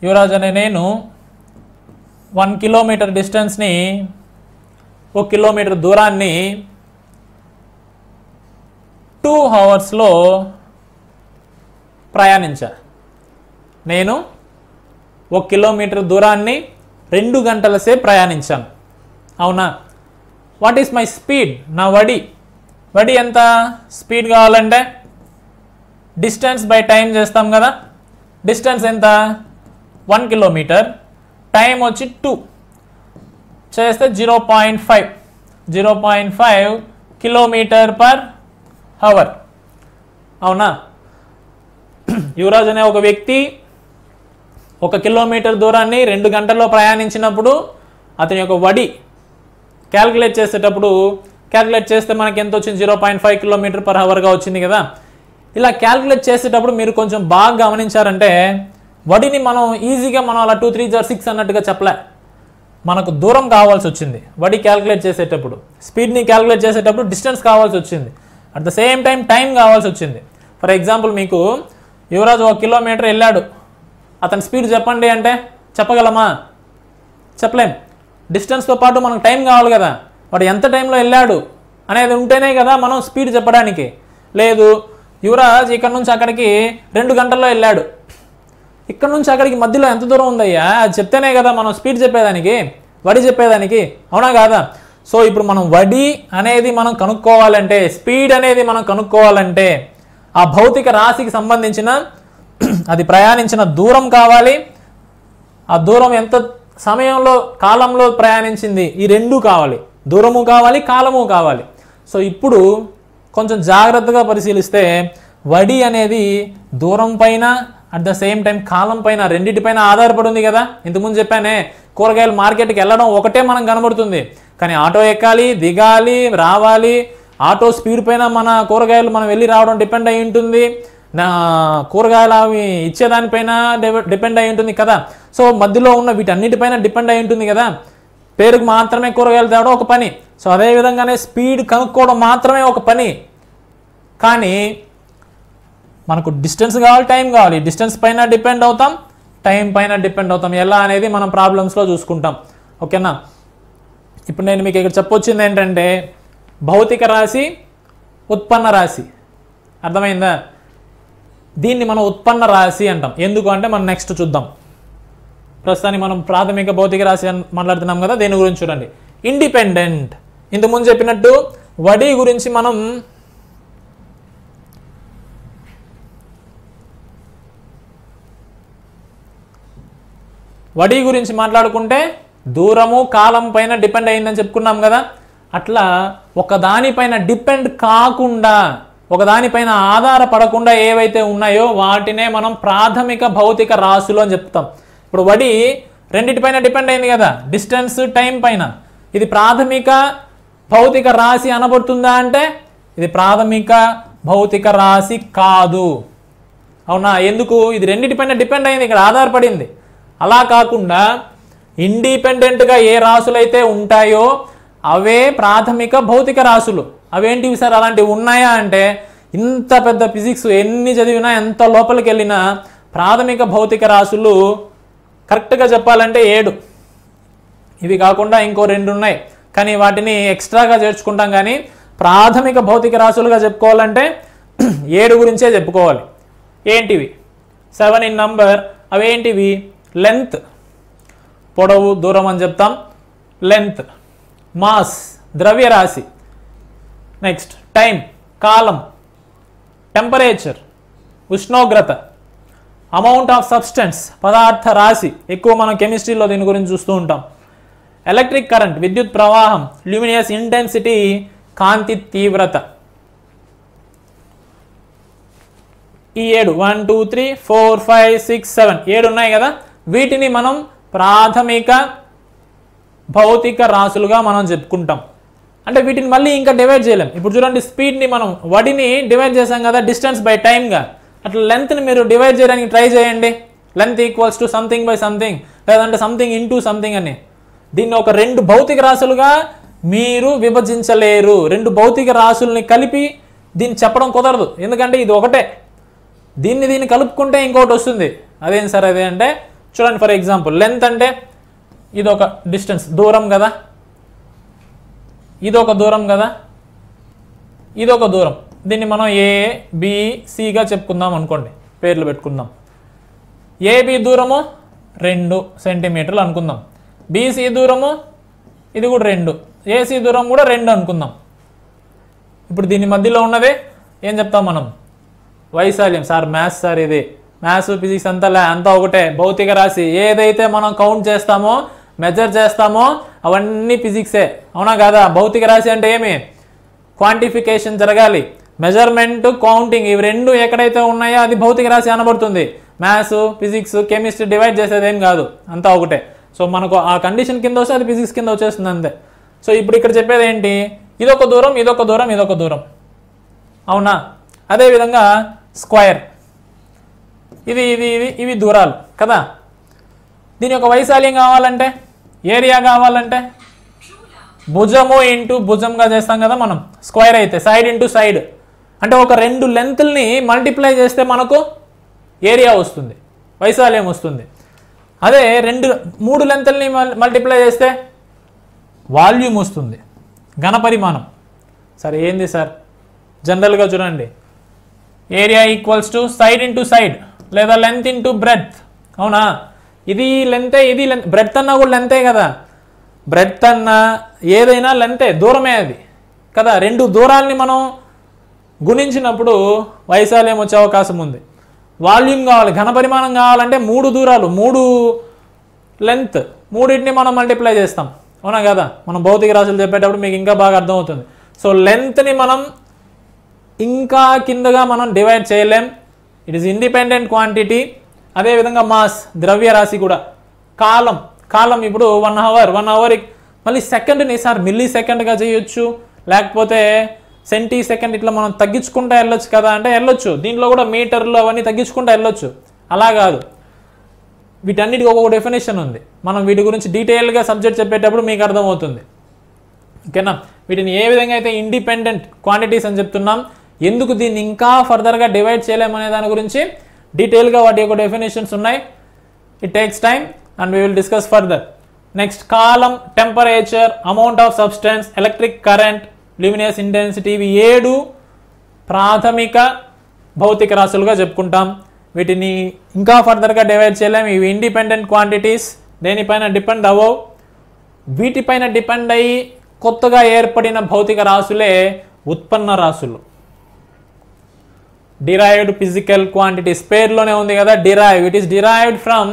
యువరాజ్ అనే నేను 1 కిలోమీటర్ డిస్టెన్స్ని 1 కిలోమీటర్ దూరాన్ని 2 అవర్స్లో ప్రయాణించా. నేను 1 కిలోమీటర్ దూరాన్ని 2 గంటల సేపు ప్రయాణించాను. అవునా? What is my speed? నా వడి ఎంత స్పీడ్ కావాలంటే డిస్టెన్స్ బై టైం చేస్తాం కదా. డిస్టెన్స్ ఎంత? 1 కిలోమీటర్, టైం వచ్చి 2 చేస్తే 0.5 కిలోమీటర్ పర్ అవర్. అవునా? యువరాజ్ అనే ఒక వ్యక్తి 1 కిలోమీటర్ దూరాన్ని 2 గంటల్లో ప్రయాణించినప్పుడు అతని యొక్క వడి క్యాల్కులేట్ చేస్తే మనకి ఎంత వచ్చింది? 0.5 కిలోమీటర్ పర్ అవర్గా వచ్చింది కదా. ఇలా క్యాల్కులేట్ చేసేటప్పుడు మీరు కొంచెం బాగా గమనించారంటే వడిని మనం ఈజీగా మనం అలా 2 3 6 అన్నట్టుగా చెప్పలే, మనకు దూరం కావాల్సి వచ్చింది. వడి క్యాల్కులేట్ చేసేటప్పుడు స్పీడ్ని క్యాల్కులేట్ చేసేటప్పుడు డిస్టెన్స్ కావాల్సి వచ్చింది, అట్ ద సేమ్ టైం కావాల్సి వచ్చింది. ఫర్ ఎగ్జాంపుల్ మీకు యువరాజ్ 1 కిలోమీటర్ వెళ్ళాడు, అతని స్పీడ్ చెప్పండి అంటే చెప్పగలమా? చెప్పలేం. డిస్టెన్స్తో పాటు మనకు టైం కావాలి కదా, వాడు ఎంత టైంలో వెళ్ళాడు అనేది ఉంటేనే కదా మనం స్పీడ్ చెప్పడానికి. లేదు, యువరాజ్ ఇక్కడ నుంచి అక్కడికి 2 గంటల్లో వెళ్ళాడు, ఇక్కడ నుంచి అక్కడికి మధ్యలో ఎంత దూరం ఉందయ్యా అది చెప్తేనే కదా మనం స్పీడ్ చెప్పేదానికి, వడి చెప్పేదానికి. అవునా కాదా? సో ఇప్పుడు మనం వడి అనేది మనం కనుక్కోవాలంటే, స్పీడ్ అనేది మనం కనుక్కోవాలంటే ఆ భౌతిక రాశికి సంబంధించిన అది ప్రయాణించిన దూరం కావాలి, ఆ దూరం ఎంత సమయంలో కాలంలో ప్రయాణించింది, ఈ రెండూ కావాలి. దూరము కావాలి, కాలము కావాలి. సో ఇప్పుడు కొంచెం జాగ్రత్తగా పరిశీలిస్తే వడి అనేది దూరం పైన అట్ ద సేమ్ టైం కాలం పైన, రెండింటిపైన ఆధారపడి ఉంది కదా. ఇంతకుముందు చెప్పానే, కూరగాయలు మార్కెట్కి వెళ్ళడం ఒకటే మనం కనబడుతుంది, కానీ ఆటో ఎక్కాలి, దిగాలి, రావాలి. ఆటో స్పీడ్ పైన మన కూరగాయలు మనం వెళ్ళి రావడం డిపెండ్ అయి ఉంటుంది, కూరగాయలు అవి ఇచ్చేదానిపైన డిపెండ్ అయి ఉంటుంది కదా. సో మధ్యలో ఉన్న వీటన్నిటిపైన డిపెండ్ అయి ఉంటుంది కదా. పేరుకు మాత్రమే కూరగాయలు తేవడం ఒక పని, సో అదేవిధంగానే స్పీడ్ కనుక్కోవడం మాత్రమే ఒక పని. కానీ మనకు డిస్టెన్స్ కావాలి, టైం కావాలి. డిస్టెన్స్ పైన డిపెండ్ అవుతాం, టైం పైన డిపెండ్ అవుతాం. ఎలా అనేది మనం ప్రాబ్లమ్స్లో చూసుకుంటాం. ఓకేనా. ఇప్పుడు నేను మీకు ఇక్కడ చెప్పొచ్చింది ఏంటంటే భౌతిక రాశి, ఉత్పన్న రాశి. అర్థమైందా? దీన్ని మనం ఉత్పన్న రాశి అంటాం. ఎందుకు అంటే మనం నెక్స్ట్ చూద్దాం. ప్రస్తుతానికి మనం ప్రాథమిక భౌతిక రాశి అని మాట్లాడుతున్నాం కదా, దేని గురించి చూడండి. ఇండిపెండెంట్. ఇంతకుముందు చెప్పినట్టు వడి గురించి మనం మాట్లాడుకుంటే దూరము కాలం పైన డిపెండ్ అయిందని చెప్పుకున్నాం కదా. అట్లా ఒకదానిపైన డిపెండ్ కాకుండా, ఒకదానిపైన ఆధారపడకుండా ఏవైతే ఉన్నాయో వాటినే మనం ప్రాథమిక భౌతిక రాశులు అని చెప్తాం. ఇప్పుడు వడి రెండింటిపైన డిపెండ్ అయింది కదా, డిస్టెన్స్, టైం పైన. ఇది ప్రాథమిక భౌతిక రాశి అనబడుతుందా అంటే ఇది ప్రాథమిక భౌతిక రాశి కాదు. అవునా? ఎందుకు? ఇది రెండింటిపైన డిపెండ్ అయింది, ఇక్కడ ఆధారపడింది. అలా కాకుండా ఇండిపెండెంట్గా ఏ రాశులైతే ఉంటాయో అవే ప్రాథమిక భౌతిక రాశులు. అవేంటివి సార్ అలాంటివి ఉన్నాయా అంటే, ఇంత పెద్ద ఫిజిక్స్ ఎన్ని చదివినా, ఎంత లోపలికి వెళ్ళినా ప్రాథమిక భౌతిక రాశులు కరెక్ట్గా చెప్పాలంటే 7. ఇవి కాకుండా ఇంకో 2 ఉన్నాయి, కానీ వాటిని ఎక్స్ట్రాగా చేర్చుకుంటాం. కానీ ప్రాథమిక భౌతిక రాశులుగా చెప్పుకోవాలంటే 7 గురించే చెప్పుకోవాలి. ఏంటివి? 7 ఇన్ నంబర్. అవేంటివి? లెంత్, పొడవు, దూరం అని చెప్తాం. లెంత్. మాస్, ద్రవ్యరాశి. నెక్స్ట్ టైం, కాలం. టెంపరేచర్, ఉష్ణోగ్రత. అమౌంట్ ఆఫ్ సబ్స్టెన్స్, పదార్థ రాశి. ఎక్కువ మనం కెమిస్ట్రీలో దీని గురించి చూస్తూ ఉంటాం. ఎలక్ట్రిక్ కరెంట్, విద్యుత్ ప్రవాహం. ల్యూమినియస్ ఇంటెన్సిటీ, కాంతి తీవ్రత. ఈ 7 1 2 3 4 5 6 7 7 ఉన్నాయి కదా. వీటిని మనం ప్రాథమిక భౌతిక రాశులుగా మనం చెప్పుకుంటాం. అంటే వీటిని మళ్ళీ ఇంకా డివైడ్ చేయలేం. ఇప్పుడు చూడండి, స్పీడ్ని మనం వడిని డివైడ్ చేసాం కదా డిస్టెన్స్ బై టైమ్గా. అట్లా లెంత్ని మీరు డివైడ్ చేయడానికి ట్రై చేయండి. Length equals to something by something, లేదంటే సంథింగ్ ఇంటూ సంథింగ్ అని. దీన్ని ఒక 2 భౌతిక రాశులుగా మీరు విభజించలేరు. 2 భౌతిక రాశుల్ని కలిపి దీన్ని చెప్పడం కుదరదు, ఎందుకంటే ఇది ఒకటే. దీన్ని కలుపుకుంటే ఇంకోటి వస్తుంది. అదేం సార్ అదే అంటే, చూడండి ఫర్ ఎగ్జాంపుల్, లెంత్ అంటే ఇదొక డిస్టెన్స్, దూరం కదా, ఇదొక దూరం కదా, ఇదొక దూరం. దీన్ని మనం ABCగా చెప్పుకుందాం అనుకోండి, పేర్లు పెట్టుకుందాం. AB దూరము 2 సెంటీమీటర్లు అనుకుందాం. BC దూరము ఇది కూడా 2, AC దూరం కూడా 2 అనుకుందాం. ఇప్పుడు దీని మధ్యలో ఉన్నదే ఏం చెప్తాం మనం? వైశాల్యం. సార్ మ్యాథ్స్ సార్, ఇది మ్యాథ్స్ ఫిజిక్స్ అంతా ఒకటే. భౌతిక రాశి ఏదైతే మనం కౌంట్ చేస్తామో, మెజర్ చేస్తామో అవన్నీ ఫిజిక్సే. అవునా కాదా? భౌతిక రాశి అంటే ఏమి? క్వాంటిఫికేషన్ జరగాలి. మెజర్మెంట్, కౌంటింగ్, ఇవి 2 ఎక్కడైతే ఉన్నాయో అది భౌతిక రాశి అనబడుతుంది. మ్యాథ్స్, ఫిజిక్స్, కెమిస్ట్రీ డివైడ్ చేసేదేం కాదు, అంతా ఒకటే. సో మనకు ఆ కండిషన్ కింద వస్తే అది ఫిజిక్స్ కింద వచ్చేస్తుంది అంతే. సో ఇప్పుడు ఇక్కడ చెప్పేది ఏంటి? ఇదొక దూరం, ఇదొక దూరం, ఇదొక దూరం. అవునా? అదేవిధంగా స్క్వేర్, ఇవి దూరాలు కదా. దీని యొక్క వైశాల్యం కావాలంటే, ఏరియా కావాలంటే భుజము ఇంటూ భుజంగా చేస్తాం కదా మనం. స్క్వేర్ అయితే సైడ్ ఇంటూ సైడ్, అంటే ఒక 2 లెంత్ల్ని మల్టిప్లై చేస్తే మనకు ఏరియా వస్తుంది, వైశాల్యం వస్తుంది. అదే 3 లెంత్ల్ని మల్టిప్లై చేస్తే వాల్యూమ్ వస్తుంది, ఘనపరిమాణం. సరే ఏంది సార్? జనరల్గా చూడండి, area equals to side into side, లేదా లెంత్ ఇంటూ బ్రెడ్త్. అవునా? ఇది లెంతే, ఇది లెంత్. బ్రెడ్త్ అన్నా కూడా లెంతే కదా. బ్రెడ్త్ అన్నా ఏదైనా లెంతే, దూరమే అది కదా. 2 దూరాల్ని మనం గుణించినప్పుడు వైశాల్యం వచ్చే అవకాశం ఉంది. వాల్యూమ్ కావాలి, ఘనపరిమాణం కావాలంటే 3 దూరాలు, 3 లెంత్, 3టిని మనం మల్టిప్లై చేస్తాం. అవునా కదా? మనం భౌతిక రాశులు చెప్పేటప్పుడు మీకు ఇంకా బాగా అర్థమవుతుంది. సో లెంత్ని మనం ఇంకా కిందగా మనం డివైడ్ చేయలేం. It is independent quantity. అదేవిధంగా మాస్ ద్రవ్యరాశి కూడా. కాలం ఇప్పుడు 1 అవర్ మళ్ళీ సెకండ్ని సార్ మిల్లీ సెకండ్గా చేయొచ్చు, లేకపోతే సెంటీ సెకండ్ ఇట్లా మనం తగ్గించుకుంటూ వెళ్ళొచ్చు కదా అంటే వెళ్ళొచ్చు. దీంట్లో కూడా మీటర్లు అవన్నీ తగ్గించుకుంటూ వెళ్ళొచ్చు. అలా కాదు, వీటన్నిటికీ ఒక్కొక్క డెఫినేషన్ ఉంది. మనం వీటి గురించి డీటెయిల్గా సబ్జెక్ట్ చెప్పేటప్పుడు మీకు అర్థమవుతుంది. ఓకేనా? వీటిని ఏ విధంగా అయితే ఇండిపెండెంట్ క్వాంటిటీస్ అని చెప్తున్నాం, ఎందుకు దీన్ని ఇంకా ఫర్దర్గా డివైడ్ చేయలేమనే దాని గురించి డీటెయిల్గా వాటి యొక్క డెఫినేషన్స్ ఉన్నాయి. It takes time and we will discuss further. Next column, temperature, amount of substance, electric current, luminous intensity, ఇవి 7 ప్రాథమిక భౌతిక రాశులుగా చెప్పుకుంటాం. వీటిని ఇంకా ఫర్దర్గా డివైడ్ చేయలేము. ఇవి ఇండిపెండెంట్ క్వాంటిటీస్, దేనిపైన డిపెండ్ అవ్వవు. వీటిపైన డిపెండ్ అయ్యి కొత్తగా ఏర్పడిన భౌతిక రాశులే ఉత్పన్న రాశులు. డిరైవ్డ్ ఫిజికల్ క్వాంటిటీస్, పేరులోనే ఉంది కదా derive. It is derived from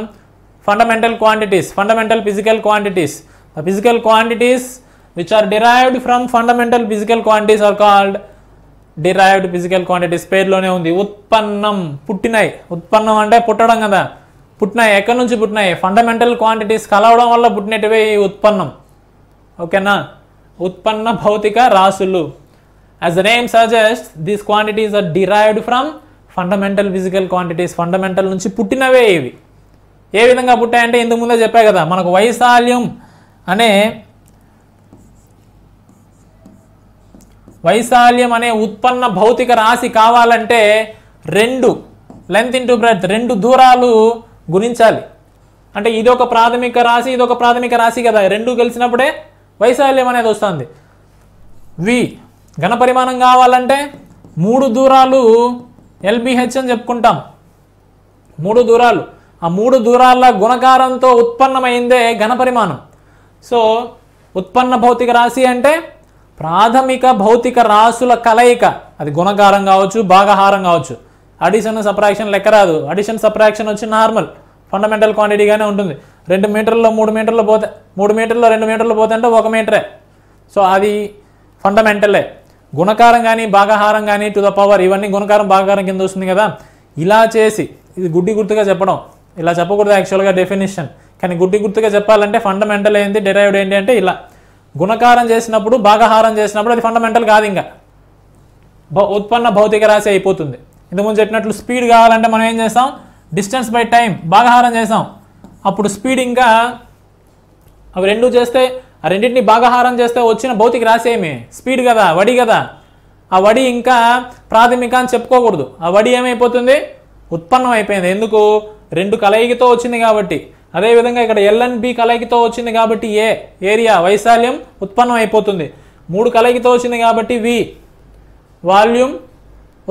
fundamental quantities, fundamental physical quantities. The physical quantities which are derived from fundamental physical quantities are called derived physical quantities. పేరులోనే ఉంది. ఉత్పన్నం, పుట్టినాయి. ఉత్పన్నం అంటే పుట్టడం కదా, పుట్టినాయి. ఎక్కడి నుంచి పుట్టినాయి? ఫండమెంటల్ క్వాంటిటీస్ కలవడం వల్ల పుట్టినటివే ఈ ఉత్పన్నం. ఓకేనా? ఉత్పన్న భౌతిక రాశులు. As the name suggests, these quantities are derived from fundamental physical quantities. Fundamental నుంచి పుట్టినవే ఇవి. ఏ విధంగా పుట్టాయంటే ఇంతకు ముందే చెప్పా కదా, మనకు వైశాల్యం అనే ఉత్పన్న భౌతిక రాశి కావాలంటే 2 లెంత్ ఇంటూ బ్రెడ్త్, 2 దూరాలు గుణించాలి. అంటే ఇదొక ప్రాథమిక రాశి, ఇదొక ప్రాథమిక రాశి కదా, 2 కలిసినప్పుడే వైశాల్యం అనేది వస్తుంది. ఘన పరిమాణం కావాలంటే 3 దూరాలు LBH అని చెప్పుకుంటాం. 3 దూరాలు, ఆ 3 దూరాల గుణకారంతో ఉత్పన్నమైందే ఘన పరిమాణం. సో ఉత్పన్న భౌతిక రాశి అంటే ప్రాథమిక భౌతిక రాశుల కలయిక. అది గుణకారం కావచ్చు, భాగహారం కావచ్చు. అడిషన్ సబ్ట్రాక్షన్ లెక్క రాదు. అడిషన్ సబ్ట్రాక్షన్ వచ్చి నార్మల్ ఫండమెంటల్ క్వాంటిటీగానే ఉంటుంది. 2 మీటర్లో 3 మీటర్లు పోతే, 3 మీటర్లో 2 మీటర్లు పోతే అంటే 1 మీటరే. సో అది ఫండమెంటలే. గుణకారం కానీ భాగహారం కానీ టు ద పవర్, ఇవన్నీ గుణకారం భాగహారం కింద వస్తుంది కదా. ఇలా చేసి, ఇది గుడ్డి గుర్తుగా చెప్పడం, ఇలా చెప్పకూడదు యాక్చువల్గా డెఫినేషన్, కానీ గుడ్డి గుర్తుగా చెప్పాలంటే ఫండమెంటల్ ఏంటి, డెరైవ్డ్ ఏంటి అంటే ఇలా గుణకారం చేసినప్పుడు, భాగహారం చేసినప్పుడు అది ఫండమెంటల్ కాదు, ఇంకా ఉత్పన్న భౌతిక రాశి అయిపోతుంది. ఇంతకుముందు చెప్పినట్లు స్పీడ్ కావాలంటే మనం ఏం చేస్తాం, డిస్టెన్స్ బై టైం భాగహారం చేస్తాం. అప్పుడు స్పీడ్ ఇంకా అవి 2 చేస్తే, ఆ రెండింటిని భాగహారం చేస్తే వచ్చిన భౌతిక రాశి ఏమి? స్పీడ్ కదా, వడి కదా. ఆ వడి ఇంకా ప్రాథమిక అని చెప్పుకోకూడదు. ఆ వడి ఏమైపోతుంది? ఉత్పన్నం అయిపోయింది. ఎందుకు? 2 కలయికతో వచ్చింది కాబట్టి. అదేవిధంగా ఇక్కడ LNB కలయికతో వచ్చింది కాబట్టి ఏరియా వైశాల్యం ఉత్పన్నం అయిపోతుంది. 3 కలయికతో వచ్చింది కాబట్టి వాల్యూమ్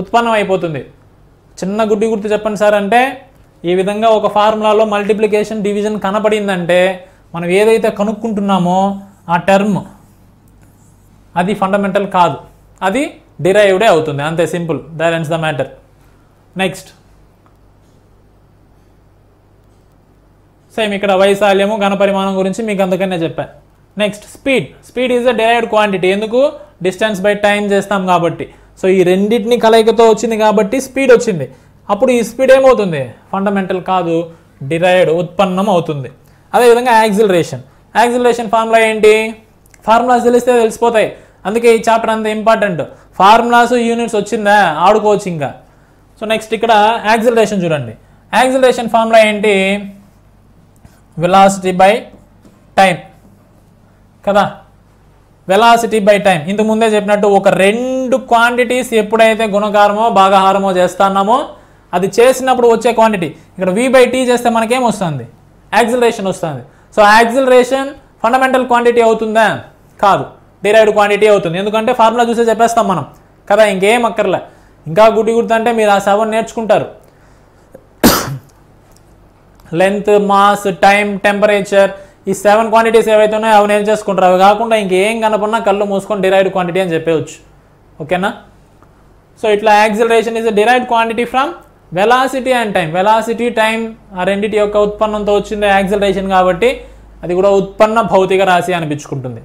ఉత్పన్నం అయిపోతుంది. చిన్న గుడ్డి గుర్తు చెప్పండి సార్ అంటే, ఈ విధంగా ఒక ఫార్ములాలో మల్టిప్లికేషన్ డివిజన్ కనపడిందంటే మనం ఏదైతే కనుక్కుంటున్నామో ఆ టర్మ్ అది ఫండమెంటల్ కాదు, అది డిరైవ్డే అవుతుంది. అంతే, simple. That ends the matter. Next same ఇక్కడ వైశాల్యము ఘన పరిమాణం గురించి మీకు అందుకనే చెప్పాను. Next speed is a derived quantity. ఎందుకు? డిస్టెన్స్ బై టైం చేస్తాం కాబట్టి. సో ఈ రెండింటిని కలయికతో వచ్చింది కాబట్టి స్పీడ్ వచ్చింది. అప్పుడు ఈ స్పీడ్ ఏమవుతుంది? ఫండమెంటల్ కాదు, డిరైవ్డ్, ఉత్పన్నం అవుతుంది. అదేవిధంగా యాక్సిలరేషన్ ఫార్ములా ఏంటి? ఫార్ములాస్ తెలిస్తే తెలిసిపోతాయి. అందుకే ఈ చాప్టర్ అంత ఇంపార్టెంట్. ఫార్ములాస్ యూనిట్స్ వచ్చిందా ఆడుకోవచ్చు ఇంకా. సో నెక్స్ట్ ఇక్కడ యాక్సిలరేషన్ చూడండి. యాక్సిలరేషన్ ఫార్ములా ఏంటి? వెలాసిటీ బై టైం కదా, వెలాసిటీ బై టైం. ఇంతకు ముందే చెప్పినట్టు ఒక 2 క్వాంటిటీస్ ఎప్పుడైతే గుణకారమో భాగహారమో చేస్తున్నామో అది చేసినప్పుడు వచ్చే క్వాంటిటీ. ఇక్కడ V/T చేస్తే మనకేం వస్తుంది? యాక్సిలరేషన్ వస్తుంది. సో యాక్సిలరేషన్ ఫండమెంటల్ క్వాంటిటీ అవుతుందా? కాదు, డిరైవ్డ్ క్వాంటిటీ అవుతుంది. ఎందుకంటే ఫార్ములా చూసే చెప్పేస్తాం మనం కదా, ఇంకేం అక్కర్లే. ఇంకా గుడ్డి గుర్తు అంటే మీరు ఆ 7 నేర్చుకుంటారు. లెంత్, మాస్, టైం, టెంపరేచర్, ఈ 7 క్వాంటిటీస్ ఏవైతే ఉన్నాయో అవి నేను చేసుకుంటారు. అవి కాకుండా ఇంకేం కనపడినా కళ్ళు మూసుకొని డిరైవ్డ్ క్వాంటిటీ అని చెప్పవచ్చు. ఓకేనా? సో ఇట్లా acceleration is derived quantity from velocity and time. Velocity, time ఆ రెండింటి యొక్క ఉత్పన్నంతో వచ్చింది యాక్సిలరేషన్ కాబట్టి అది కూడా ఉత్పన్న భౌతిక రాశి అనిపించుకుంటుంది.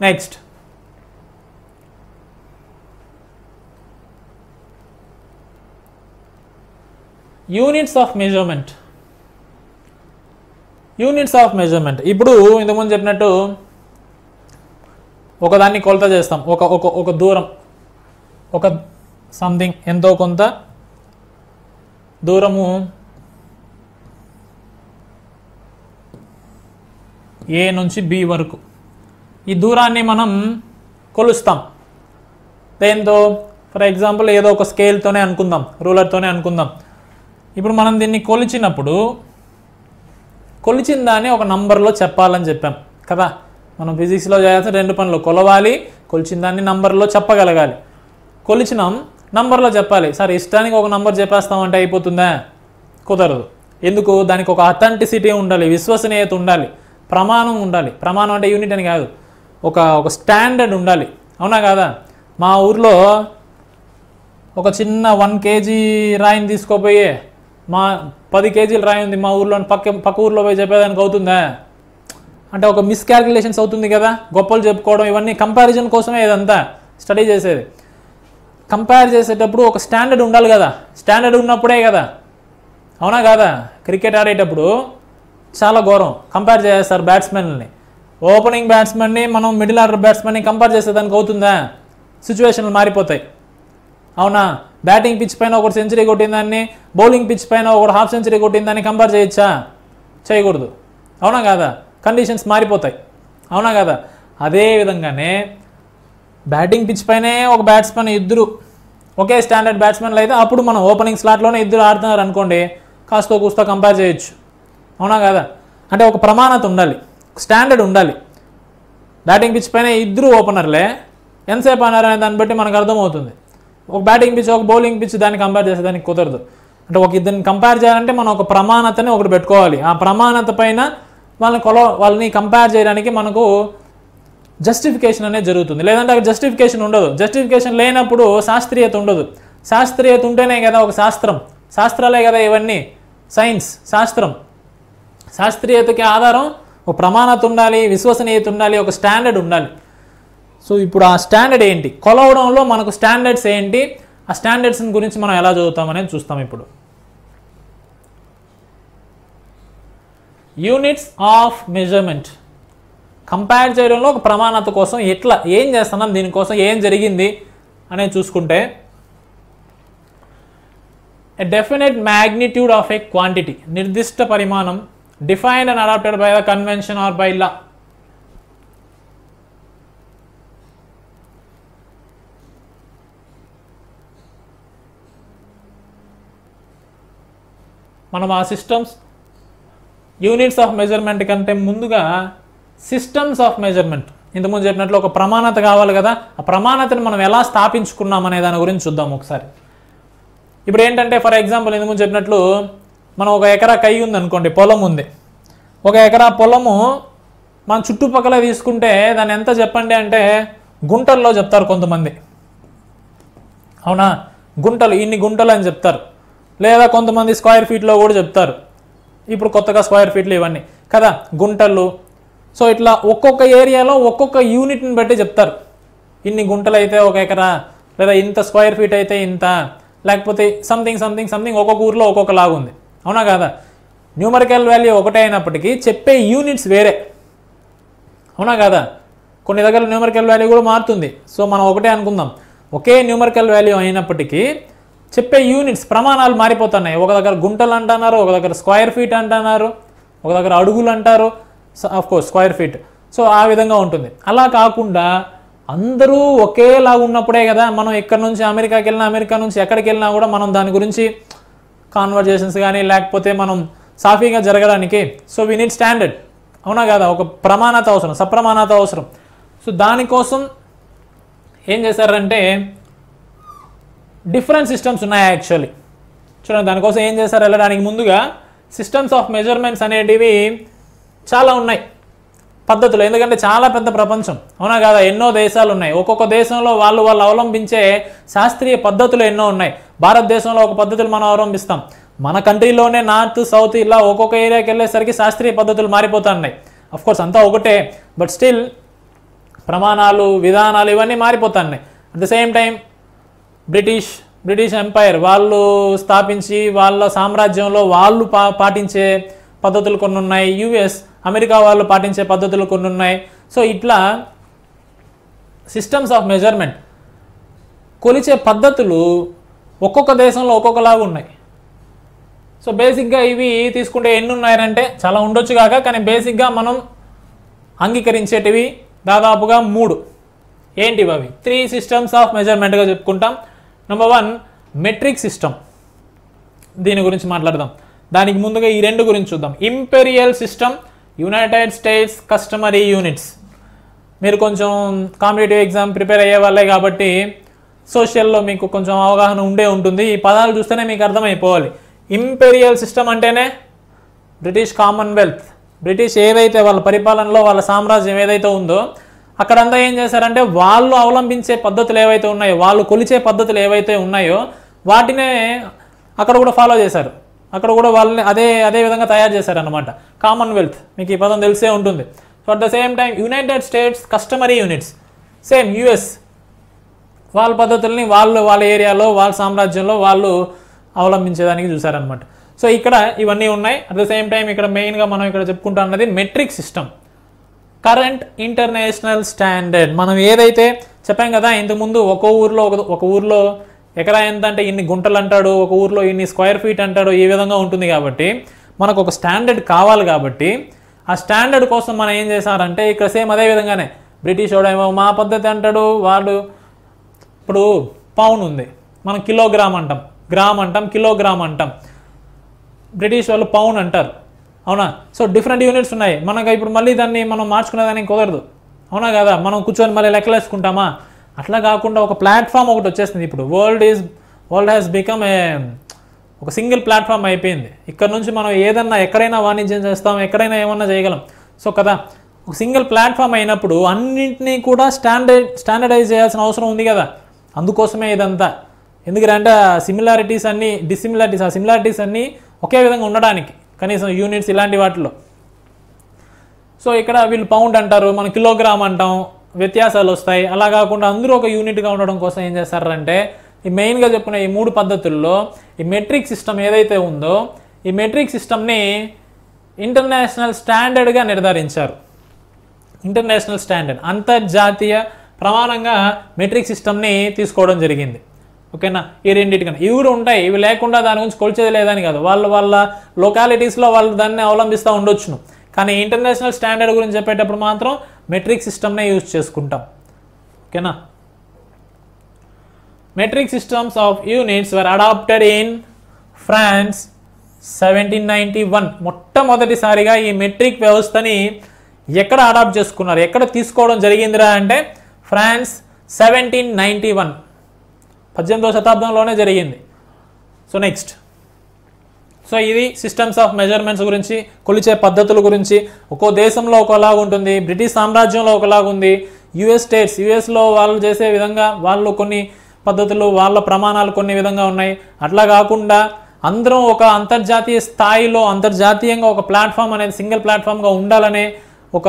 Next units of measurement. Units of measurement ఇప్పుడు ఇంతకుముందు చెప్పినట్టు ఒకదాన్ని కొలత చేస్తాం, ఒక దూరం, ఒక సంథింగ్ ఎంతో కొంత దూరము ఏ నుంచి బి వరకు, ఈ దూరాన్ని మనం కొలుస్తాం దేంతో? ఫర్ ఎగ్జాంపుల్ ఏదో ఒక స్కేల్తోనే అనుకుందాం, రూలర్తోనే అనుకుందాం. ఇప్పుడు మనం దీన్ని కొలిచినప్పుడు కొలిచిన దాన్ని ఒక నంబర్లో చెప్పాలని చెప్పాం కదా. మనం ఫిజిక్స్లో చేయాల్సిన 2 పనులు, కొలవాలి, కొలిచిన దాన్ని నంబర్లో చెప్పగలగాలి. కొలిచినాం, నంబర్లో చెప్పాలి. సార్ ఇష్టానికి ఒక నంబర్ చెప్పేస్తామంటే అయిపోతుందా? కుదరదు. ఎందుకు? దానికి ఒక అథెంటిసిటీ ఉండాలి, విశ్వసనీయత ఉండాలి, ప్రమాణం ఉండాలి. ప్రమాణం అంటే యూనిట్ అని కాదు, ఒక స్టాండర్డ్ ఉండాలి. అవునా కాదా? మా ఊర్లో ఒక చిన్న 1 kg రాయిని తీసుకోపోయి మా 10 kgల రాయి ఉంది మా ఊర్లో, పక్క ఊర్లో పోయి చెప్పేదానికి అవుతుందా? అంటే ఒక మిస్క్యాల్కులేషన్స్ అవుతుంది కదా. గొప్పలు చెప్పుకోవడం ఇవన్నీ కంపారిజన్ కోసమే ఇదంతా స్టడీ చేసేది. కంపేర్ చేసేటప్పుడు ఒక స్టాండర్డ్ ఉండాలి కదా. స్టాండర్డ్ ఉన్నప్పుడే కదా, అవునా కాదా? క్రికెట్ ఆడేటప్పుడు చాలా ఘోరం కంపేర్ చేస్తారు బ్యాట్స్మెన్ని. ఓపెనింగ్ బ్యాట్స్మెన్ని మనం మిడిల్ ఆర్డర్ బ్యాట్స్మెన్ని కంపేర్ చేసేదానికి అవుతుందా? సిచ్యువేషన్లు మారిపోతాయి. అవునా? బ్యాటింగ్ పిచ్ పైన ఒకటి సెంచరీ కొట్టిందాన్ని బౌలింగ్ పిచ్ పైన ఒకటి హాఫ్ సెంచరీ కొట్టిందాన్ని కంపేర్ చేయొచ్చా? చేయకూడదు. అవునా కాదా? కండిషన్స్ మారిపోతాయి. అవునా కదా? అదే విధంగానే బ్యాటింగ్ పిచ్ పైనే ఒక బ్యాట్స్మెన్ ఇద్దరు ఒకే స్టాండర్డ్ బ్యాట్స్మెన్లు అయితే అప్పుడు మనం ఓపెనింగ్ స్లాట్లోనే ఇద్దరు ఆడుతున్నారు అనుకోండి, కాస్తో కూస్తో కంపేర్ చేయొచ్చు. అవునా కదా? అంటే ఒక ప్రమాణత ఉండాలి, స్టాండర్డ్ ఉండాలి. బ్యాటింగ్ పిచ్ పైన ఇద్దరు ఓపెనర్లే ఎంతసేపు అన్నారనే దాన్ని బట్టి మనకు అర్థమవుతుంది. ఒక బ్యాటింగ్ పిచ్ ఒక బౌలింగ్ పిచ్ దాన్ని కంపేర్ చేసేదానికి కుదరదు. అంటే ఒక ఇద్దరిని కంపేర్ చేయాలంటే మనం ఒక ప్రమాణతని ఒకటి పెట్టుకోవాలి. ఆ ప్రమాణత పైన వాళ్ళని కంపేర్ చేయడానికి మనకు జస్టిఫికేషన్ అనేది జరుగుతుంది. లేదంటే అక్కడ జస్టిఫికేషన్ ఉండదు. జస్టిఫికేషన్ లేనప్పుడు శాస్త్రీయత ఉండదు. శాస్త్రీయత ఉంటేనే కదా ఒక శాస్త్రం. శాస్త్రాలే కదా ఇవన్నీ, సైన్స్, శాస్త్రం. శాస్త్రీయతకి ఆధారం ఒక ప్రమాణత ఉండాలి, విశ్వసనీయత ఉండాలి, ఒక స్టాండర్డ్ ఉండాలి. సో ఇప్పుడు ఆ స్టాండర్డ్ ఏంటి, కొలవడంలో మనకు స్టాండర్డ్స్ ఏంటి, ఆ స్టాండర్డ్స్ గురించి మనం ఎలా చదువుతామనేది చూస్తాం. ఇప్పుడు యూనిట్స్ ఆఫ్ మెజర్మెంట్ కంపేర్ చేయడంలో ఒక ప్రమాణత కోసం ఏం చేస్తున్నాం, దీనికోసం ఏం జరిగింది అనేది చూసుకుంటే, a definite magnitude of a quantity, నిర్దిష్ట పరిమాణం, defined and adapted by the convention or by law. మనం ఆ సిస్టమ్స్ యూనిట్స్ ఆఫ్ మెజర్మెంట్ కంటే ముందుగా సిస్టమ్స్ ఆఫ్ మెజర్మెంట్, ఇంతకుముందు చెప్పినట్లు ఒక ప్రమాణత కావాలి కదా. ఆ ప్రమాణతను మనం ఎలా స్థాపించుకున్నాం అనే దాని గురించి చూద్దాం ఒకసారి. ఇప్పుడు ఏంటంటే ఫర్ ఎగ్జాంపుల్ ఇంతకుముందు చెప్పినట్లు మనం 1 ఎకరా కై ఉంది అనుకోండి, పొలం ఉంది. 1 ఎకరా పొలము మన చుట్టుపక్కల తీసుకుంటే దాన్ని ఎంత చెప్పండి అంటే గుంటల్లో చెప్తారు కొంతమంది. అవునా? గుంటలు, ఇన్ని గుంటలు అని చెప్తారు. లేదా కొంతమంది స్క్వేర్ ఫీట్లో కూడా చెప్తారు. ఇప్పుడు కొత్తగా స్క్వేర్ ఫీట్లు ఇవన్నీ కదా, గుంటలు. సో ఇట్లా ఒక్కొక్క ఏరియాలో ఒక్కొక్క యూనిట్ని బట్టి చెప్తారు. ఇన్ని గుంటలు అయితే 1 ఎకరా, లేదా ఇంత స్క్వేర్ ఫీట్ అయితే ఇంత, లేకపోతే సంథింగ్ సంథింగ్ సంథింగ్ ఒక్కొక్క ఊర్లో ఒక్కొక్కలాగా ఉంది. అవునా కదా? న్యూమరికల్ వాల్యూ ఒకటే అయినప్పటికీ చెప్పే యూనిట్స్ వేరే. అవునా కదా? కొన్ని దగ్గర న్యూమరికల్ వాల్యూ కూడా మారుతుంది. సో మనం ఒకటే అనుకుందాం, ఒకే న్యూమరికల్ వాల్యూ అయినప్పటికీ చెప్పే యూనిట్స్, ప్రమాణాలు మారిపోతున్నాయి. ఒక దగ్గర గుంటలు అంటున్నారు, ఒక దగ్గర స్క్వేర్ ఫీట్ అంటున్నారు, ఒక దగ్గర అడుగులు అంటారు, of course square feet. So ఆ విధంగా ఉంటుంది. అలా కాకుండా అందరూ ఒకేలాగా ఉన్నప్పుడే కదా మనం ఇక్కడ నుంచి అమెరికాకి వెళ్ళినా, అమెరికా నుంచి ఎక్కడికి వెళ్ళినా కూడా మనం దాని గురించి కాన్వర్జేషన్స్ కానీ లేకపోతే మనం సాఫీగా జరగడానికి. So we need standard. అవునా కదా? ఒక ప్రమాణత అవసరం, సప్రమాణత అవసరం. సో దానికోసం ఏం చేశారంటే డిఫరెంట్ సిస్టమ్స్ ఉన్నాయి యాక్చువల్లీ. చూడండి, దానికోసం ఏం చేశారు, వెళ్ళడానికి ముందుగా సిస్టమ్స్ ఆఫ్ మెజర్మెంట్స్ అనేటివి చాలా ఉన్నాయి పద్ధతులు. ఎందుకంటే చాలా పెద్ద ప్రపంచం. అవునా కదా? ఎన్నో దేశాలు ఉన్నాయి. ఒక్కొక్క దేశంలో వాళ్ళు అవలంబించే శాస్త్రీయ పద్ధతులు ఎన్నో ఉన్నాయి. భారతదేశంలో ఒక పద్ధతులు మనం అవలంబిస్తాం. మన కంట్రీలోనే నార్త్, సౌత్ ఇలా ఒక్కొక్క ఏరియాకి వెళ్ళేసరికి శాస్త్రీయ పద్ధతులు మారిపోతున్నాయి. అఫ్కోర్స్ అంతా ఒకటే, బట్ స్టిల్ ప్రమాణాలు, విధానాలు ఇవన్నీ మారిపోతున్నాయి. At the same time British, British empire వాళ్ళు స్థాపించి వాళ్ళ సామ్రాజ్యంలో వాళ్ళు పాటించే పద్ధతులు కొన్ని ఉన్నాయి. యుఎస్ అమెరికా వాళ్ళు పాటించే పద్ధతులు కొన్ని ఉన్నాయి. సో ఇట్లా సిస్టమ్స్ ఆఫ్ మెజర్మెంట్ కొలిచే పద్ధతులు ఒక్కొక్క దేశంలో ఒక్కొక్కలాగా ఉన్నాయి. సో బేసిక్గా ఇవి తీసుకుంటే ఎన్ని ఉన్నాయంటే చాలా ఉండొచ్చు కాక, కానీ బేసిక్గా మనం అంగీకరించేటివి దాదాపుగా 3. ఏంటివి అవి? 3 సిస్టమ్స్ ఆఫ్ మెజర్మెంట్గా చెప్పుకుంటాం. Number 1 metric system. దీని గురించి మాట్లాడదాం. దానికి ముందుగా ఈ 2 గురించి చూద్దాం. Imperial system, United states customary units. మీరు కొంచెం కాంపిటేటివ్ ఎగ్జామ్ ప్రిపేర్ అయ్యే వాళ్ళే కాబట్టి సోషల్లో మీకు కొంచెం అవగాహన ఉంటుంది. ఈ పదాలు చూస్తేనే మీకు అర్థమైపోవాలి. ఇంపీరియల్ సిస్టమ్ అంటేనే బ్రిటిష్ కామన్వెల్త్, బ్రిటిష్ ఏదైతే వాళ్ళ పరిపాలనలో వాళ్ళ సామ్రాజ్యం ఏదైతే ఉందో అక్కడంతా ఏం చేశారంటే వాళ్ళు అవలంబించే పద్ధతులు ఏవైతే ఉన్నాయో, వాళ్ళు కొలిచే పద్ధతులు ఏవైతే ఉన్నాయో వాటినే అక్కడ కూడా ఫాలో చేశారు. అక్కడ కూడా వాళ్ళని అదే విధంగా తయారు చేశారనమాట. కామన్వెల్త్ మీకు ఈ పదం తెలిసే ఉంటుంది. So at the same time United states customary units, same US వాళ్ళ పద్ధతుల్ని వాళ్ళ ఏరియాలో వాళ్ళ సామ్రాజ్యంలో వాళ్ళు అవలంబించేదానికి చూసారనమాట. సో ఇక్కడ ఇవన్నీ ఉన్నాయి. అట్ ద సేమ్ టైం ఇక్కడ మెయిన్గా మనం ఇక్కడ చెప్పుకుంటా అన్నది metric system, current international standard. మనం ఏదైతే చెప్పాం కదా ఇంతకుముందు, ఒక ఊర్లో ఎకరా ఎంత అంటే ఇన్ని గుంటలు అంటాడు, ఒక ఊర్లో ఇన్ని స్క్వేర్ ఫీట్ అంటాడు, ఈ విధంగా ఉంటుంది. కాబట్టి మనకు ఒక స్టాండర్డ్ కావాలి. కాబట్టి ఆ స్టాండర్డ్ కోసం మనం ఏం చేశారంటే ఇక్కడ సేమ్ అదే విధంగానే బ్రిటిష్ వాడేమో మా పద్ధతి అంటాడు, వాడు ఇప్పుడు పౌండ్ ఉంది, మనం కిలోగ్రామ్ అంటాం, గ్రామ్ అంటాం, కిలోగ్రామ్ అంటాం. బ్రిటిష్ వాళ్ళు పౌండ్ అంటారు, అవునా? సో డిఫరెంట్ యూనిట్స్ ఉన్నాయి. మనకు ఇప్పుడు మళ్ళీ దాన్ని మనం మార్చుకునేదానికి కుదరదు, అవునా కదా? మనం కూర్చొని మళ్ళీ లెక్కలేసుకుంటామా? అట్లా కాకుండా ఒక ప్లాట్ఫామ్ ఒకటి వచ్చేస్తుంది. ఇప్పుడు వరల్డ్ హ్యాస్ బికమ్ ఒక సింగిల్ ప్లాట్ఫామ్ అయిపోయింది. ఇక్కడ నుంచి మనం ఏదన్నా ఎక్కడైనా వాణిజ్యం చేస్తాం, ఎక్కడైనా ఏమన్నా చేయగలం. సో కదా ఒక సింగిల్ ప్లాట్ఫామ్ అయినప్పుడు అన్నింటినీ కూడా స్టాండర్డైజ్ చేయాల్సిన అవసరం ఉంది కదా. అందుకోసమే ఇదంతా. ఎందుకంటే సిమిలారిటీస్ అన్నీ ఆ సిమిలారిటీస్ అన్నీ ఒకే విధంగా ఉండడానికి, కనీసం యూనిట్స్ ఇలాంటి వాటిలో. సో ఇక్కడ వీళ్ళు పౌండ్ అంటారు, మనం కిలోగ్రామ్ అంటాం, వ్యత్యాసాలు వస్తాయి. అలా కాకుండా అందరూ ఒక యూనిట్గా ఉండడం కోసం ఏం చేస్తారంటే ఈ మెయిన్గా చెప్పుకునే ఈ 3 పద్ధతుల్లో ఈ మెట్రిక్ సిస్టమ్ ఏదైతే ఉందో ఈ మెట్రిక్ సిస్టమ్ని ఇంటర్నేషనల్ స్టాండర్డ్గా నిర్ధారించారు. ఇంటర్నేషనల్ స్టాండర్డ్, అంతర్జాతీయ ప్రమాణంగా మెట్రిక్ సిస్టమ్ని తీసుకోవడం జరిగింది. ఓకేనా? ఈ రెండింటికన్నా ఇవి కూడా ఉంటాయి, ఇవి లేకుండా దాని గురించి కొలిచేది లేదని కాదు. వాళ్ళ లొకాలిటీస్లో వాళ్ళు దాన్ని అవలంబిస్తూ ఉండొచ్చును. కానీ ఇంటర్నేషనల్ స్టాండర్డ్ గురించి చెప్పేటప్పుడు మాత్రం మెట్రిక్ సిస్టమ్నే యూజ్ చేసుకుంటాం. ఓకేనా? Metric systems of units were adapted in France 1791. మొట్టమొదటిసారిగా ఈ మెట్రిక్ వ్యవస్థని ఎక్కడ అడాప్ట్ చేసుకున్నారు, ఎక్కడ తీసుకోవడం జరిగిందిరా అంటే ఫ్రాన్స్ 1791, 18వ శతాబ్దంలోనే జరిగింది. సో నెక్స్ట్, సో ఇది సిస్టమ్స్ ఆఫ్ మెజర్మెంట్స్ గురించి, కొలిచే పద్ధతుల గురించి. ఒక్కో దేశంలో ఒకలాగా ఉంటుంది, బ్రిటిష్ సామ్రాజ్యంలో ఒకలాగా ఉంది, యుఎస్లో వాళ్ళు చేసే విధంగా వాళ్ళు కొన్ని పద్ధతులు, వాళ్ళ ప్రమాణాలు కొన్ని విధంగా ఉన్నాయి. అట్లా కాకుండా అందరం ఒక అంతర్జాతీయ స్థాయిలో అంతర్జాతీయంగా ఒక ప్లాట్ఫామ్ అనేది సింగిల్ ప్లాట్ఫామ్గా ఉండాలనే ఒక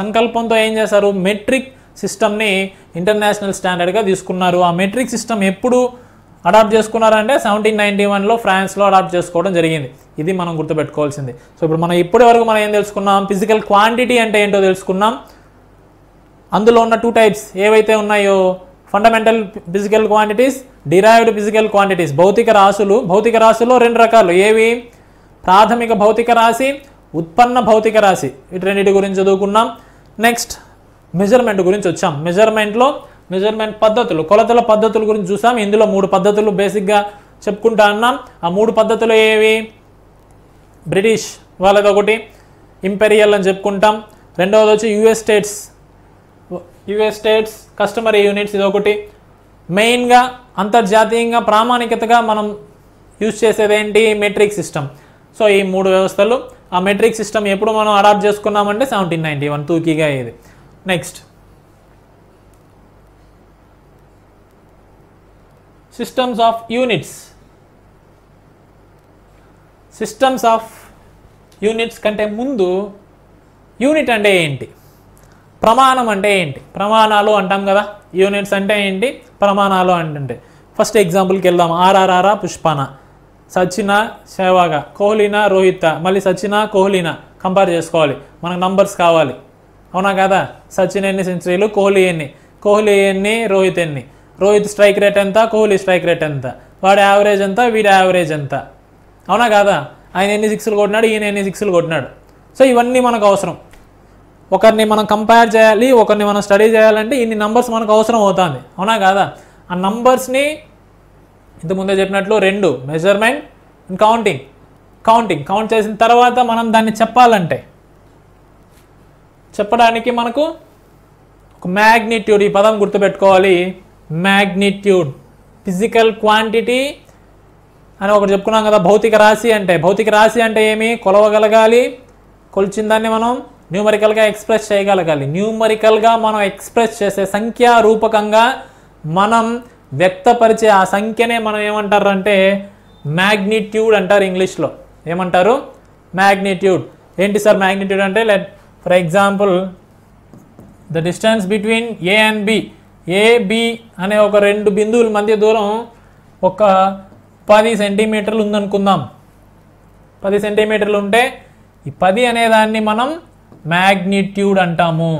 సంకల్పంతో ఏం చేశారు, మెట్రిక్ సిస్టమ్ని ఇంటర్నేషనల్ స్టాండర్డ్గా తీసుకున్నారు. ఆ మెట్రిక్ సిస్టమ్ ఎప్పుడు అడాప్ట్ చేసుకున్నారంటే 1791లో ఫ్రాన్స్లో అడాప్ట్ చేసుకోవడం జరిగింది. ఇది మనం గుర్తుపెట్టుకోవాల్సింది. సో ఇప్పుడు మనం ఇప్పటి వరకు మనం ఏం తెలుసుకున్నాం, ఫిజికల్ క్వాంటిటీ అంటే ఏంటో తెలుసుకున్నాం. అందులో ఉన్న 2 టైప్స్ ఏవైతే ఉన్నాయో, fundamental physical quantities, derived physical quantities. భౌతిక రాశుల్లో 2 రకాలు. ఏవి? ప్రాథమిక భౌతిక రాశి, ఉత్పన్న భౌతిక రాశి. వీటి రెండింటి గురించి చదువుకున్నాం. నెక్స్ట్ మెజర్మెంట్ గురించి వచ్చాం. మెజర్మెంట్ పద్ధతులు, కొలతల పద్ధతుల గురించి చూసాం. ఇందులో 3 పద్ధతులు బేసిక్గా చెప్పుకుంటా అన్నాం. ఆ 3 పద్ధతులు ఏవి? బ్రిటిష్ వాళ్ళది ఒకటి, ఇంపెరియల్ అని చెప్పుకుంటాం. రెండవది వచ్చి యుఎస్ స్టేట్స్ కస్టమరీ యూనిట్స్, ఇది ఒకటి. మెయిన్గా అంతర్జాతీయంగా ప్రామాణికతగా మనం యూజ్ చేసేది ఏంటి? Metric system. సో ఈ 3 వ్యవస్థలు. ఆ మెట్రిక్ సిస్టమ్ ఎప్పుడు మనం అడాప్ట్ చేసుకున్నామంటే 1791, తూకీగా ఇది. Next systems of units. Systems of units కంటే ముందు యూనిట్ అంటే ఏంటి, ప్రమాణం అంటే ఏంటి? ప్రమాణాలు అంటాం కదా, యూనిట్స్ అంటే ఏంటి, ప్రమాణాలు అంటే ఫస్ట్ ఎగ్జాంపుల్కి వెళ్దాం. ఆర్ఆర్ఆర్ పుష్పాన, సచిన సేవాగ, కోహ్లీనా రోహిత్, మళ్ళీ సచిన కోహ్లీనా కంపేర్ చేసుకోవాలి. మనకు నంబర్స్ కావాలి, అవునా కదా? సచిన్ ఎన్ని సెంచరీలు, కోహ్లీ ఎన్ని, రోహిత్ ఎన్ని, రోహిత్ స్ట్రైక్ రేట్ ఎంత, కోహ్లీ స్ట్రైక్ రేట్ ఎంత, వాడి యావరేజ్ ఎంత, వీడి యావరేజ్ ఎంత, అవునా కదా? ఆయన ఎన్ని సిక్స్లు కొట్టినాడు, ఈయన ఎన్ని సిక్స్లు కొట్టినాడు. సో ఇవన్నీ మనకు అవసరం. ఒకరిని మనం కంపేర్ చేయాలి, ఒకరిని మనం స్టడీ చేయాలంటే ఇన్ని నంబర్స్ మనకు అవసరం అవుతుంది, అవునా కాదా? ఆ నంబర్స్ని ఇంతకుముందే చెప్పినట్లు 2 మెజర్మెంట్ అండ్ కౌంట్ చేసిన తర్వాత మనం దాన్ని చెప్పాలంటే చెప్పడానికి మనకు ఒక మ్యాగ్నిట్యూడ్, ఈ పదం గుర్తుపెట్టుకోవాలి. మ్యాగ్నిట్యూడ్, ఫిజికల్ క్వాంటిటీ అని ఒకటి చెప్పుకున్నాం కదా. భౌతిక రాశి అంటే ఏమి? కొలవగలగాలి, కొలిచిన దాన్ని మనం న్యూమరికల్గా ఎక్స్ప్రెస్ చేయగలగాలి. న్యూమరికల్గా మనం ఎక్స్ప్రెస్ చేసే సంఖ్యా రూపకంగా మనం వ్యక్తపరిచే ఆ సంఖ్యనే మనం ఏమంటారు అంటే మ్యాగ్నిట్యూడ్ అంటారు. ఇంగ్లీష్లో ఏమంటారు? మ్యాగ్నిట్యూడ్. ఏంటి సార్ మ్యాగ్నిట్యూడ్ అంటే? For example the distance between A and B, AB అనే ఒక 2 బిందువుల మధ్య దూరం ఒక 10 సెంటీమీటర్లు ఉందనుకుందాం. 10 సెంటీమీటర్లు ఉంటే ఈ 10 అనేదాన్ని మనం మ్యాగ్నిట్యూడ్ అంటాము.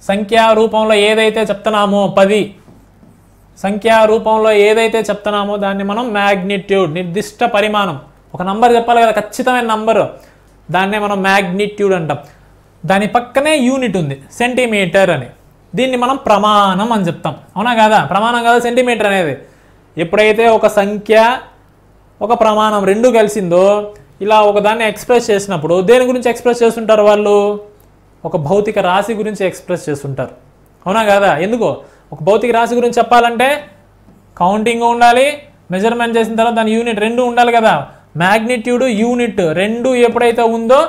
సంఖ్యా రూపంలో ఏదైతే చెప్తున్నామో 10 సంఖ్యా రూపంలో ఏదైతే చెప్తున్నామో దాన్ని మనం మ్యాగ్నిట్యూడ్, నిర్దిష్ట పరిమాణం, ఒక నంబర్ చెప్పాలి కదా, ఖచ్చితమైన నంబరు, దాన్నే మనం మ్యాగ్నిట్యూడ్ అంటాం. దాని పక్కనే యూనిట్ ఉంది, సెంటీమీటర్ అని. దీన్ని మనం ప్రమాణం అని చెప్తాం, అవునా కదా? ప్రమాణం కదా సెంటీమీటర్ అనేది. ఎప్పుడైతే ఒక సంఖ్య ఒక ప్రమాణం 2 కలిసిందో ఇలా ఒకదాన్ని ఎక్స్ప్రెస్ చేసినప్పుడు దేని గురించి ఎక్స్ప్రెస్ చేస్తుంటారు వాళ్ళు? ఒక భౌతిక రాశి గురించి ఎక్స్ప్రెస్ చేస్తుంటారు, అవునా కదా? ఎందుకో ఒక భౌతిక రాశి గురించి చెప్పాలంటే కౌంటింగ్ ఉండాలి, మెజర్మెంట్ చేసిన తర్వాత దాని యూనిట్ 2 ఉండాలి కదా. మ్యాగ్నిట్యూడ్, యూనిట్ 2 ఎప్పుడైతే ఉందో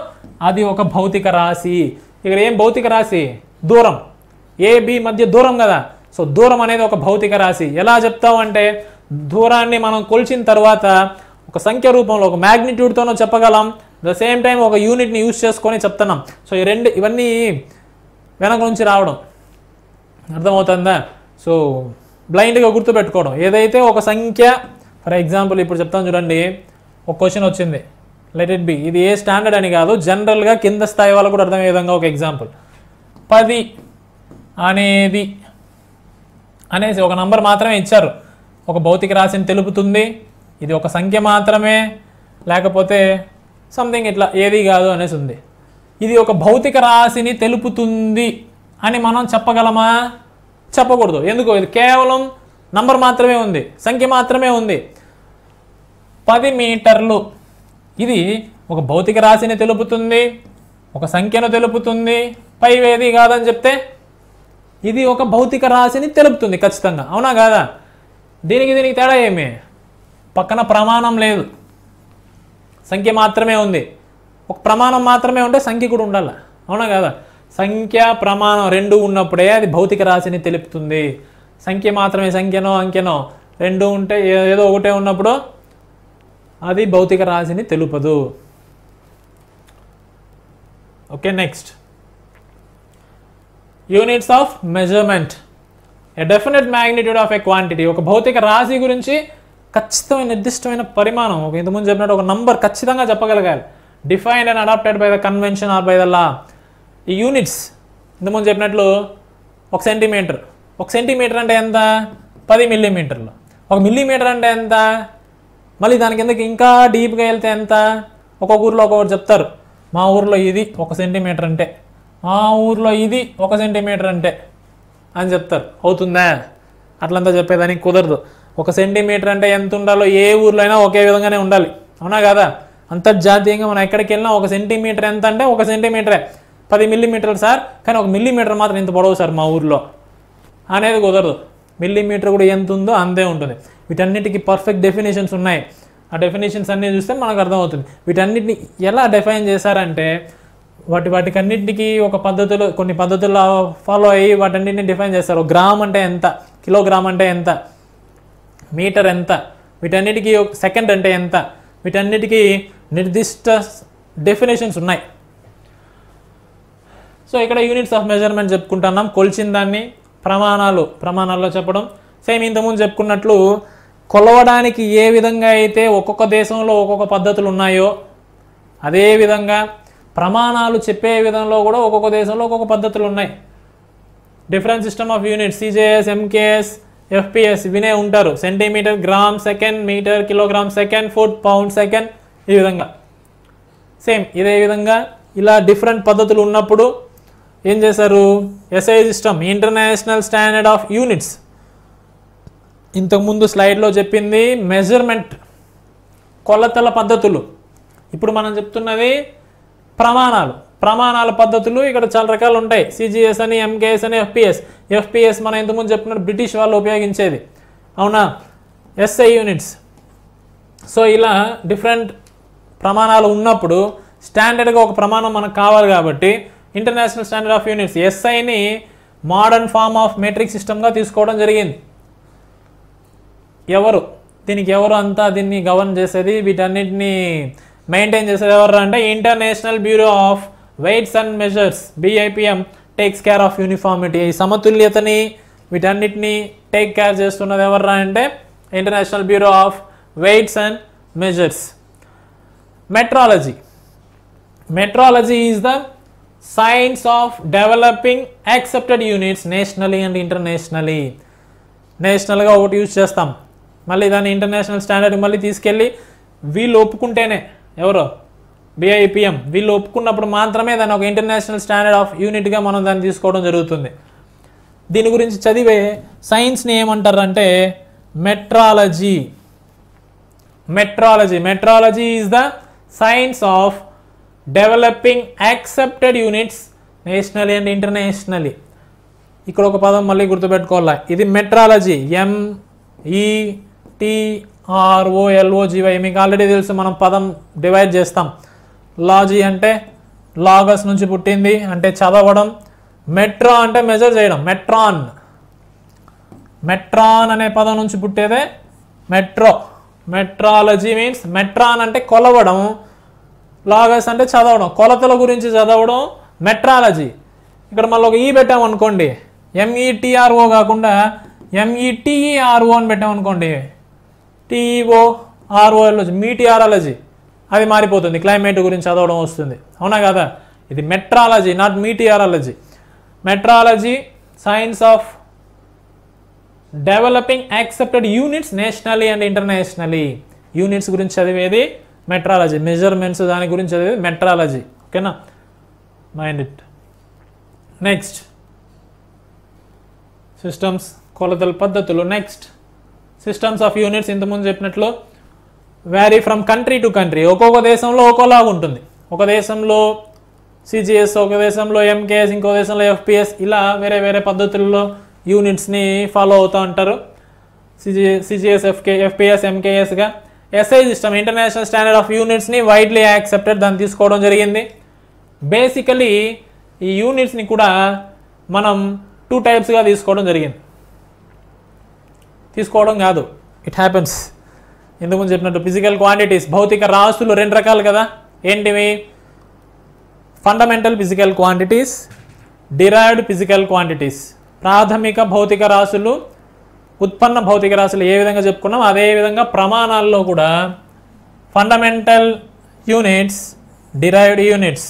అది ఒక భౌతిక రాశి. ఇక్కడ ఏం భౌతిక రాశి? దూరం, ఏబి మధ్య దూరం కదా. సో దూరం అనేది ఒక భౌతిక రాశి. ఎలా చెప్తావు అంటే దూరాన్ని మనం కొలిచిన తర్వాత ఒక సంఖ్య రూపంలో ఒక మ్యాగ్నిట్యూడ్తోనూ చెప్పగలం, ద సేమ్ టైం ఒక యూనిట్ని యూజ్ చేసుకొని చెప్తున్నాం. సో ఇవన్నీ వెనక నుంచి రావడం, అర్థమవుతుందా? సో బ్లైండ్గా గుర్తుపెట్టుకోవడం. ఏదైతే ఒక సంఖ్య, ఫర్ ఎగ్జాంపుల్ ఇప్పుడు చెప్తాను చూడండి, ఒక క్వశ్చన్ వచ్చింది, లెట్ ఇట్ బి. ఇది ఏ స్టాండర్డ్ అని కాదు, జనరల్గా కింద స్థాయి వాళ్ళకు కూడా అర్థమయ్యే విధంగా ఒక ఎగ్జాంపుల్. 10 అనేసి ఒక నంబర్ మాత్రమే ఇచ్చారు, ఒక భౌతిక రాశిని తెలుపుతుంది, ఇది ఒక సంఖ్య మాత్రమే, లేకపోతే సంథింగ్ ఇట్లా ఏది కాదు అనేసి ఉంది. ఇది ఒక భౌతిక రాశిని తెలుపుతుంది అని మనం చెప్పగలమా? చెప్పకూడదు. ఎందుకు? ఇది కేవలం నంబర్ మాత్రమే ఉంది, సంఖ్య మాత్రమే ఉంది. 10 మీటర్లు, ఇది ఒక భౌతిక రాశిని తెలుపుతుంది, ఒక సంఖ్యను తెలుపుతుంది, పైవేది కాదని చెప్తే ఇది ఒక భౌతిక రాశిని తెలుపుతుంది ఖచ్చితంగా, అవునా కాదా? దీనికి తేడా ఏమి? పక్కన ప్రమాణం లేదు, సంఖ్య మాత్రమే ఉంది. ఒక ప్రమాణం మాత్రమే ఉంటే సంఖ్య కూడా ఉండాలి, అవునా కదా? సంఖ్య ప్రమాణం 2 ఉన్నప్పుడే అది భౌతిక రాశిని తెలుపుతుంది. సంఖ్య మాత్రమే, సంఖ్యనో అంకెనో 2 ఉంటే ఏదో ఒకటే ఉన్నప్పుడు అది భౌతిక రాశిని తెలుపదు. Okay, next units of measurement. A definite magnitude of a quantity. ఒక భౌతిక రాశి గురించి ఖచ్చితమైన నిర్దిష్టమైన పరిమాణం, ఒక ఇంతకుముందు చెప్పినట్టు ఒక నంబర్ ఖచ్చితంగా చెప్పగలగాలి. Defined and adapted by the convention or by the law. ఈ యూనిట్స్ ఇంతకుముందు చెప్పినట్లు ఒక సెంటీమీటర్ అంటే ఎంత? 10 మిల్లీమీటర్లు. ఒక మిల్లీమీటర్ అంటే ఎంత? మళ్ళీ దాని కిందకి ఇంకా డీప్గా వెళ్తే ఎంత? ఒక్కొక్క ఊర్లో ఒక్కొక్కటి చెప్తారు. మా ఊర్లో ఇది 1 సెంటీమీటర్ అంటే, మా ఊర్లో ఇది 1 సెంటీమీటర్ అంటే అని చెప్తారు. అవుతుందా? అట్లంతా చెప్పేదానికి కుదరదు. 1 సెంటీమీటర్ అంటే ఎంత ఉండాలో ఏ ఊర్లో అయినా ఒకే విధంగానే ఉండాలి, అవునా కదా? అంతర్జాతీయంగా మనం ఎక్కడికి వెళ్ళినా 1 సెంటీమీటర్ ఎంత అంటే 1 సెంటీమీటరే. 10 మిల్లీమీటర్లు సార్, కానీ 1 మిల్లీమీటర్ మాత్రం ఇంత పొడవు సార్ మా ఊర్లో అనేది కుదరదు. మిల్లీమీటర్ కూడా ఎంత ఉందో అంతే ఉంటుంది. వీటన్నిటికీ పర్ఫెక్ట్ డెఫినేషన్స్ ఉన్నాయి. ఆ డెఫినేషన్స్ అన్నీ చూస్తే మనకు అర్థమవుతుంది. వీటన్నిటిని ఎలా డిఫైన్ చేశారంటే వాటికన్నింటికి ఒక పద్ధతులు, కొన్ని పద్ధతుల్లో ఫాలో అయ్యి వాటన్నిటిని డిఫైన్ చేస్తారు. గ్రామ్ అంటే ఎంత, కిలోగ్రామ్ అంటే ఎంత, మీటర్ ఎంత, వీటన్నిటికీ సెకండ్ అంటే ఎంత, వీటన్నిటికీ నిర్దిష్ట డెఫినేషన్స్ ఉన్నాయి. సో ఇక్కడ యూనిట్స్ ఆఫ్ మెజర్మెంట్ చెప్పుకుంటున్నాం. కొలిచిన దాన్ని ప్రమాణాల్లో చెప్పడం, సేమ్ ఇంతకుముందు చెప్పుకున్నట్లు కొలవడానికి ఏ విధంగా అయితే ఒక్కొక్క దేశంలో ఒక్కొక్క పద్ధతులు ఉన్నాయో అదేవిధంగా ప్రమాణాలు చెప్పే విధంలో కూడా ఒక్కొక్క దేశంలో ఒక్కొక్క పద్ధతులు ఉన్నాయి. Different system of units CGS, MKS, FPS వినే ఉంటారు. Centimetre, gram, second, metre, kilogram, second, foot, pound, second, ఈ విధంగా సేమ్ ఇదే విధంగా ఇలా డిఫరెంట్ పద్ధతులు ఉన్నప్పుడు ఏం చేశారు, SI system international standard of units. ఇంతకుముందు స్లైడ్లో చెప్పింది మెజర్మెంట్ కొలతల పద్ధతులు, ఇప్పుడు మనం చెప్తున్నది ప్రమాణాల పద్ధతులు. ఇక్కడ చాలా రకాలు ఉంటాయి, సిజిఎస్ అని, ఎంకేఎస్ అని, ఎఫ్పిఎస్ మనం ఇంతకుముందు చెప్పుకున్న బ్రిటిష్ వాళ్ళు ఉపయోగించేది, అవునా, ఎస్ఐ యూనిట్స్. సో ఇలా డిఫరెంట్ ప్రమాణాలు ఉన్నప్పుడు స్టాండర్డ్గా ఒక ప్రమాణం మనకు కావాలి కాబట్టి ఇంటర్నేషనల్ స్టాండర్డ్ ఆఫ్ యూనిట్స్ ఎస్ఐని మోడర్న్ ఫార్మ్ ఆఫ్ మెట్రిక్ సిస్టమ్గా తీసుకోవడం జరిగింది. ఎవరు అంతా దీన్ని గవర్న్ చేసేది, వీటన్నిటిని మెయింటైన్ చేసేది ఎవరు అంటే international bureau of weights and measures BIPM takes care of uniformity. ఈ సమతుల్యతని వీటన్నిటిని టేక్ కేర్ చేస్తున్నది ఎవరు అంటే international bureau of weights and measures. Metrology is the science of developing accepted units nationally and internationally. నేషనల్గా ఒకటి యూజ్ చేస్తాం, మళ్ళీ దాన్ని ఇంటర్నేషనల్ స్టాండర్డ్ మళ్ళీ తీసుకెళ్ళి వీళ్ళు ఒప్పుకుంటేనే, ఎవరో BIPM వీళ్ళు ఒప్పుకున్నప్పుడు మాత్రమే దాన్ని ఒక ఇంటర్నేషనల్ స్టాండర్డ్ ఆఫ్ యూనిట్గా మనం దాన్ని తీసుకోవడం జరుగుతుంది. దీని గురించి చదివే సైన్స్ని ఏమంటారంటే metrology. Metrology is the science of developing accepted units nationally and internationally. ఇక్కడ ఒక పదం మళ్ళీ గుర్తుపెట్టుకోవాలా, ఇది మెట్రాలజీ, METROLOGY. మీకు ఆల్రెడీ తెలుసు, మనం పదం డివైడ్ చేస్తాం. లాజీ అంటే లాగస్ నుంచి పుట్టింది, అంటే చదవడం. మెట్రో అంటే మెజర్ చేయడం, మెట్రాన్ అనే పదం నుంచి పుట్టేదే మెట్రో. మెట్రాలజీ మీన్స్ మెట్రాన్ అంటే కొలవడం, లాగస్ అంటే చదవడం, కొలతల గురించి చదవడం మెట్రాలజీ. ఇక్కడ మళ్ళీ ఒక పెట్టామనుకోండి, METRO కాకుండా METERO అని పెట్టామనుకోండి, TEOROLOGY, మీటియారాలజీ, అది మారిపోతుంది, క్లైమేట్ గురించి చదవడం వస్తుంది, అవునా కదా. ఇది metrology, not meteorology. Metrology science of developing accepted units nationally and internationally. Units గురించి చదివేది మెట్రాలజీ, మెజర్మెంట్స్ దాని గురించి చదివేది మెట్రాలజీ. ఓకేనా, మైండ్ ఇట్. నెక్స్ట్ సిస్టమ్స్, కొలతల పద్ధతులు. నెక్స్ట్ సిస్టమ్స్ ఆఫ్ యూనిట్స్ ఇంతకుముందు చెప్పినట్లు vary from country to country. ఒక్కొక్క దేశంలో ఒక్కోలాగా ఉంటుంది. ఒక దేశంలో సిజిఎస్, ఒక దేశంలో ఎంకేఎస్, ఇంకో దేశంలో ఎఫ్పిఎస్, ఇలా వేరే వేరే పద్ధతుల్లో యూనిట్స్ని ఫాలో అవుతూ ఉంటారు. సిజిఎస్, ఎఫ్పిఎస్, ఎంకేఎస్గా. SI system international standard of యూనిట్స్ని వైడ్లీ యాక్సెప్టెడ్, దాన్ని తీసుకోవడం జరిగింది. బేసికలీ ఈ యూనిట్స్ని కూడా మనం 2 టైప్స్గా తీసుకోవడం కాదు, ఇట్ హ్యాపెన్స్. ఇంతకుముందు చెప్పినట్టు ఫిజికల్ క్వాంటిటీస్, భౌతిక రాశులు 2 రకాలు కదా. ఏంటివి? Fundamental physical quantities, derived physical quantities. ప్రాథమిక భౌతిక రాశులు, ఉత్పన్న భౌతిక రాశులు ఏ విధంగా చెప్పుకున్నాం అదేవిధంగా ప్రమాణాల్లో కూడా ఫండమెంటల్ యూనిట్స్, డిరైవ్డ్ యూనిట్స్,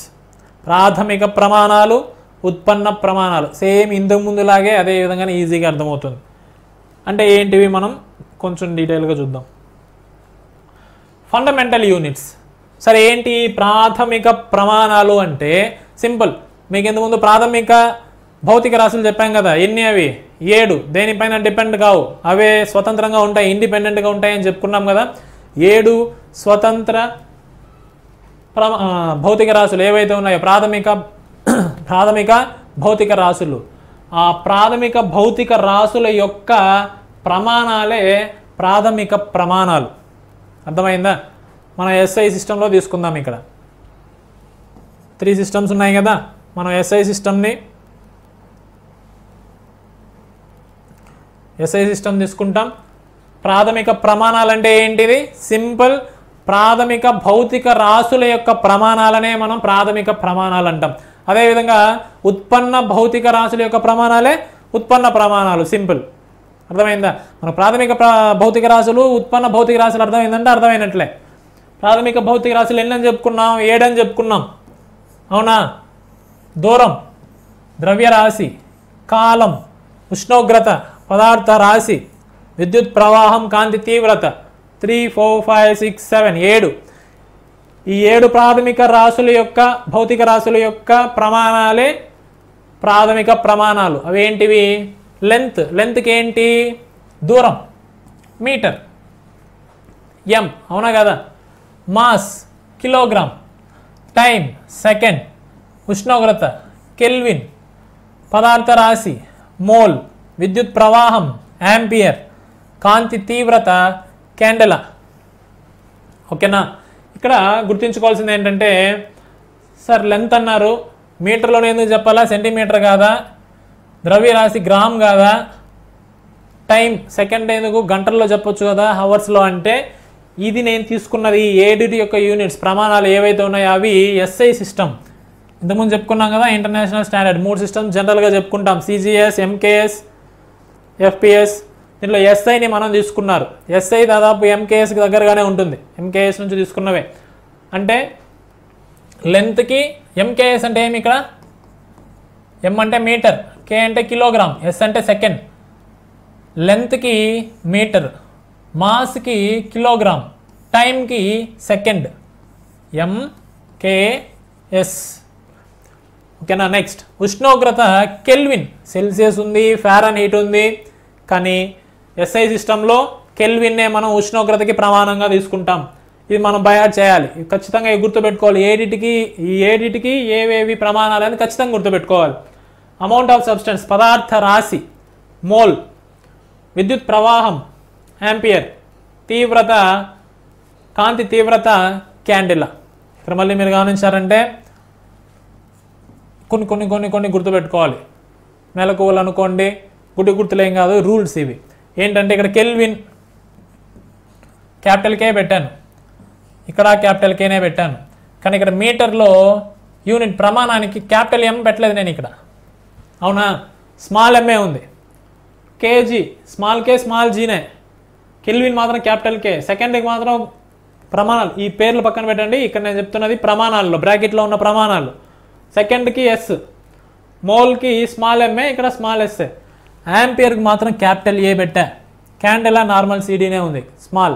ప్రాథమిక ప్రమాణాలు, ఉత్పన్న ప్రమాణాలు. సేమ్ ఇంతకు ముందులాగే అదే విధంగానే ఈజీగా అర్థమవుతుంది. అంటే ఏంటివి మనం కొంచెం డీటెయిల్గా చూద్దాం. Fundamental units. సరే, ఏంటి ప్రాథమిక ప్రమాణాలు అంటే? సింపుల్, మీకు ఇంతకుముందు ప్రాథమిక భౌతిక రాశులు చెప్పాం కదా, ఎన్ని అవి? 7. దేనిపైన డిపెండ్ కావు, అవే స్వతంత్రంగా ఉంటాయి, ఇండిపెండెంట్గా ఉంటాయి అని చెప్పుకున్నాం కదా. 7 స్వతంత్ర భౌతిక రాశులు ఏవైతే ఉన్నాయో ప్రాథమిక భౌతిక రాశులు. ఆ ప్రాథమిక భౌతిక రాశుల యొక్క ప్రమాణాలే ప్రాథమిక ప్రమాణాలు. అర్థమైందా? మన ఎస్ఐ సిస్టంలో తీసుకుందాం. ఇక్కడ 3 సిస్టమ్స్ ఉన్నాయి కదా. మనం ఎస్ఐ సిస్టమ్ తీసుకుంటాం. ప్రాథమిక ప్రమాణాలు అంటే ఏంటిది? సింపుల్, ప్రాథమిక భౌతిక రాశుల యొక్క ప్రమాణాలనే మనం ప్రాథమిక ప్రమాణాలు అంటాం. అదేవిధంగా ఉత్పన్న భౌతిక రాశుల యొక్క ప్రమాణాలే ఉత్పన్న ప్రమాణాలు. సింపుల్. అర్థమైందా? మన ప్రాథమిక భౌతిక రాశులు, ఉత్పన్న భౌతిక రాశులు అర్థమైందంటే అర్థమైనట్లే. ప్రాథమిక భౌతిక రాశులు ఎన్ని అని చెప్పుకున్నాం? 7 అని చెప్పుకున్నాం, అవునా? దూరం, ద్రవ్యరాశి, కాలం, ఉష్ణోగ్రత, పదార్థ రాశి, విద్యుత్ ప్రవాహం, కాంతి తీవ్రత, 3, 4, 5, 6, 7, 7. ఈ 7 ప్రాథమిక రాశుల యొక్క భౌతిక రాశుల యొక్క ప్రమాణాలే ప్రాథమిక ప్రమాణాలు. అవేంటివి? లెంత్కి ఏంటి? దూరం, మీటర్, ఎం, అవునా కదా? మాస్, కిలోగ్రామ్, టైం, సెకండ్, ఉష్ణోగ్రత, కెల్విన్, పదార్థ రాశి, మోల్, విద్యుత్ ప్రవాహం, యాంపియర్, కాంతి తీవ్రత, క్యాండెలా. ఓకేనా? ఇక్కడ గుర్తుంచుకోవాల్సింది ఏంటంటే, సార్ లెంత్ అన్నారు, మీటర్లోనే ఎందుకు చెప్పాలా? సెంటీమీటర్ కాదా? ద్రవ్యరాశి గ్రామ్ కాదా? టైం సెకండ్ ఎందుకు? గంటల్లో చెప్పొచ్చు కదా, హవర్స్లో. అంటే ఇది నేను తీసుకున్నది ఈ 7 యొక్క యూనిట్స్ ప్రమాణాలు ఏవైతే ఉన్నాయో అవి ఎస్ఐ సిస్టమ్. ఇంతకుముందు చెప్పుకున్నాం కదా, ఇంటర్నేషనల్ స్టాండర్డ్ 3 సిస్టమ్స్ జనరల్గా చెప్పుకుంటాం, సిజిఎస్, ఎంకేఎస్, ఎఫ్పిఎస్. దీంట్లో ఎస్ఐని మనం తీసుకున్నారు. ఎస్ఐ దాదాపు ఎంకేఎస్కి దగ్గరగానే ఉంటుంది, ఎంకేఎస్ నుంచి తీసుకున్నవే. అంటే లెంత్కి ఎంకేఎస్ అంటే ఏమి? ఇక్కడ ఎం అంటే మీటర్, కే అంటే కిలోగ్రామ్, ఎస్ అంటే సెకండ్. లెంత్కి మీటర్, మాస్కి కిలోగ్రామ్, టైంకి సెకండ్, ఎంకేఎస్. ఓకేనా? నెక్స్ట్ ఉష్ణోగ్రత కెల్విన్. సెల్సియస్ ఉంది, ఫారెన్హీట్ ఉంది, కానీ ఎస్ఐ సిస్టంలో కెల్విన్నే మనం ఉష్ణోగ్రతకి ప్రమాణంగా తీసుకుంటాం. ఇది మనం బయాడ్ చేయాలి, ఖచ్చితంగా గుర్తుపెట్టుకోవాలి. ఈ ఏడిటికి ఏవేవి ప్రమాణాలని ఖచ్చితంగా గుర్తుపెట్టుకోవాలి. అమౌంట్ ఆఫ్ సబ్స్టెన్స్, పదార్థ రాశి, మోల్, విద్యుత్ ప్రవాహం, యాంపియర్, తీవ్రత, కాంతి తీవ్రత, క్యాండిలా. ఇక్కడ మళ్ళీ మీరు గమనించారంటే కొన్ని గుర్తుపెట్టుకోవాలి. మెలకువలు అనుకోండి, గుర్తులేం కాదు, రూల్స్ ఇవి. ఏంటంటే ఇక్కడ కెల్విన్ క్యాపిటల్ కే పెట్టాను, ఇక్కడ క్యాపిటల్ కేనే పెట్టాను, కానీ ఇక్కడ మీటర్లో యూనిట్ ప్రమాణానికి క్యాపిటల్ ఎం పెట్టలేదు నేను ఇక్కడ, అవునా? స్మాల్ ఎంఏ ఉంది. కేజీ స్మాల్ కే స్మాల్ జీనే, కెల్విన్ మాత్రం క్యాపిటల్ కే. సెకండ్కి మాత్రం ప్రమాణాలు, ఈ పేర్లు పక్కన పెట్టండి. ఇక్కడ నేను చెప్తున్నది ప్రమాణాల్లో, బ్రాకెట్లో ఉన్న ప్రమాణాలు. సెకండ్కి ఎస్, మోల్కి స్మాల్ ఎంఏ, ఇక్కడ స్మాల్ ఎస్ఏ. యాంపియర్కి మాత్రం క్యాపిటల్ ఏ పెట్టా. క్యాండెలా నార్మల్ సిడీనే ఉంది, స్మాల్.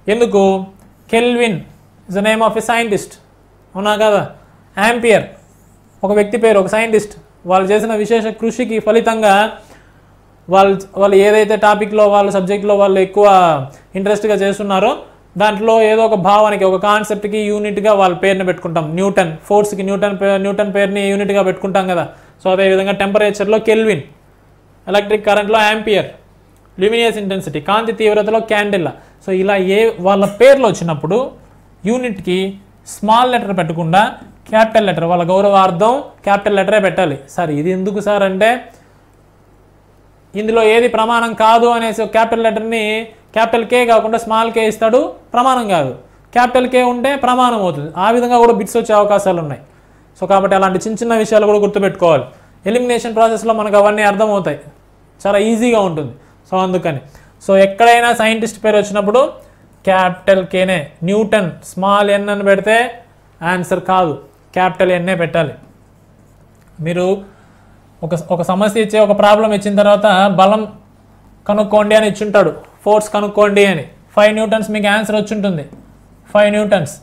ఎందుకు? Kelvin is the name of a scientist, అవునా కదా? యాంపియర్ ఒక వ్యక్తి పేరు, ఒక సైంటిస్ట్. వాళ్ళు చేసిన విశేష కృషికి ఫలితంగా వాళ్ళు ఏదైతే టాపిక్లో, వాళ్ళ సబ్జెక్ట్లో వాళ్ళు ఎక్కువ ఇంట్రెస్ట్గా చేస్తున్నారో దాంట్లో ఏదో ఒక భావానికి, ఒక కాన్సెప్ట్కి యూనిట్గా వాళ్ళ పేరుని పెట్టుకుంటాం. న్యూటన్, ఫోర్స్కి న్యూటన్ పేరుని యూనిట్గా పెట్టుకుంటాం కదా. సో అదేవిధంగా టెంపరేచర్లో కెల్విన్, ఎలక్ట్రిక్ కరెంట్లో యాంపియర్, ల్యూమినియస్ ఇంటెన్సిటీ, కాంతి తీవ్రతలో క్యాండిలా. సో ఇలా వాళ్ళ పేర్లు వచ్చినప్పుడు యూనిట్కి స్మాల్ లెటర్ పెట్టకుండా క్యాపిటల్ లెటర్, వాళ్ళ గౌరవార్థం క్యాపిటల్ లెటరే పెట్టాలి. సార్ ఇది ఎందుకు సార్ అంటే, ఇందులో ఏది ప్రమాణం కాదు అనేసి క్యాపిటల్ లెటర్ని క్యాపిటల్ కే కాకుండా స్మాల్ కే ఇస్తాడు, ప్రమాణం కాదు. క్యాపిటల్ కే ఉంటే ప్రమాణం అవుతుంది. ఆ విధంగా కూడా బిట్స్ వచ్చే అవకాశాలు ఉన్నాయి. సో కాబట్టి అలాంటి చిన్న విషయాలు కూడా గుర్తుపెట్టుకోవాలి. ఎలిమినేషన్ ప్రాసెస్లో మనకు అవన్నీ అర్థమవుతాయి, చాలా ఈజీగా ఉంటుంది. సో అందుకని ఎక్కడైనా సైంటిస్ట్ పేరు వచ్చినప్పుడు క్యాపిటల్ కేనే, న్యూటన్ స్మాల్ ఎన్ అని పెడితే ఆన్సర్ కాదు, క్యాపిటల్ ఎన్నే పెట్టాలి. మీరు ఒక సమస్య ఇచ్చే, ఒక ప్రాబ్లం ఇచ్చిన తర్వాత బలం కనుక్కోండి అని ఇచ్చుంటాడు, ఫోర్స్ కనుక్కోండి అని. 5 న్యూటన్స్ మీకు ఆన్సర్ వచ్చి ఉంటుంది, 5 న్యూటన్స్.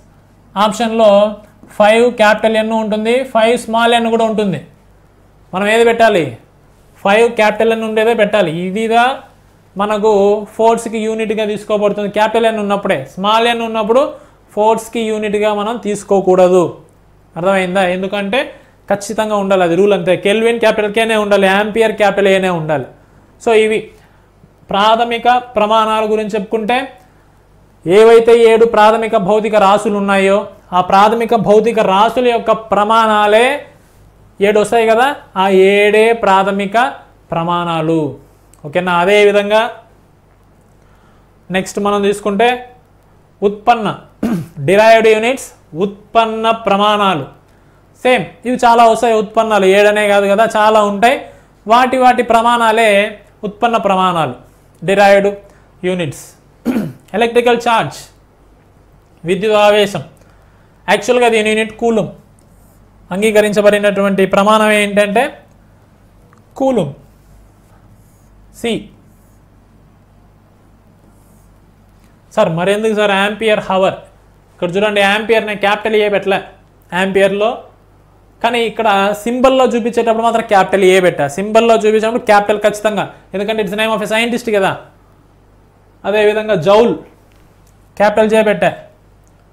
ఆప్షన్లో 5 క్యాపిటల్ ఎన్ ఉంటుంది, 5 స్మాల్ ఎన్ కూడా ఉంటుంది. మనం ఏది పెట్టాలి? 5 క్యాపిటల్ ఎన్ ఉండేదే పెట్టాలి. ఇదిగా మనకు ఫోర్స్కి యూనిట్గా తీసుకోబడుతుంది క్యాపిటల్ ఎన్ ఉన్నప్పుడే. స్మాల్ ఎన్ ఉన్నప్పుడు ఫోర్స్కి యూనిట్గా మనం తీసుకోకూడదు. అర్థమైందా? ఎందుకంటే ఖచ్చితంగా ఉండాలి, అది రూల్ అంతే. కెల్విన్ క్యాపిటల్ కేనే ఉండాలి, యాంపియర్ క్యాపిటల్ ఏనే ఉండాలి. సో ఇవి ప్రాథమిక ప్రమాణాల గురించి చెప్పుకుంటే, ఏవైతే 7 ప్రాథమిక భౌతిక రాశులు ఉన్నాయో ఆ ప్రాథమిక భౌతిక రాశుల యొక్క ప్రమాణాలే 7 వస్తాయి కదా, ఆ 7 ప్రాథమిక ప్రమాణాలు. ఓకేనా? అదేవిధంగా నెక్స్ట్ మనం తీసుకుంటే ఉత్పన్న డిరైవ్డ్ యూనిట్స్, ఉత్పన్న ప్రమాణాలు. సేమ్ ఇవి చాలా వస్తాయి ఉత్పన్నాలు, 7 అనే కాదు కదా, చాలా ఉంటాయి. వాటి ప్రమాణాలే ఉత్పన్న ప్రమాణాలు, డిరైవ్డ్ యూనిట్స్. ఎలక్ట్రికల్ ఛార్జ్, విద్యుత్ ఆవేశం, యాక్చువల్గా దీని యూనిట్ కూలుం. అంగీకరించబడినటువంటి ప్రమాణం ఏంటంటే కూలుం. సి. సార్ మరెందుకు సార్ యాంపియర్ హవర్? ఇక్కడ చూడండి, యాంపియర్ నేను క్యాపిటల్ ఏ పెట్టలే యాంపియర్లో, కానీ ఇక్కడ సింబల్లో చూపించేటప్పుడు మాత్రం క్యాపిటల్ ఏ పెట్టా. సింబల్లో చూపించేటప్పుడు క్యాపిటల్ ఖచ్చితంగా, ఎందుకంటే its name of a scientist కదా. అదేవిధంగా జౌల్ క్యాపిటల్ జే పెట్టా,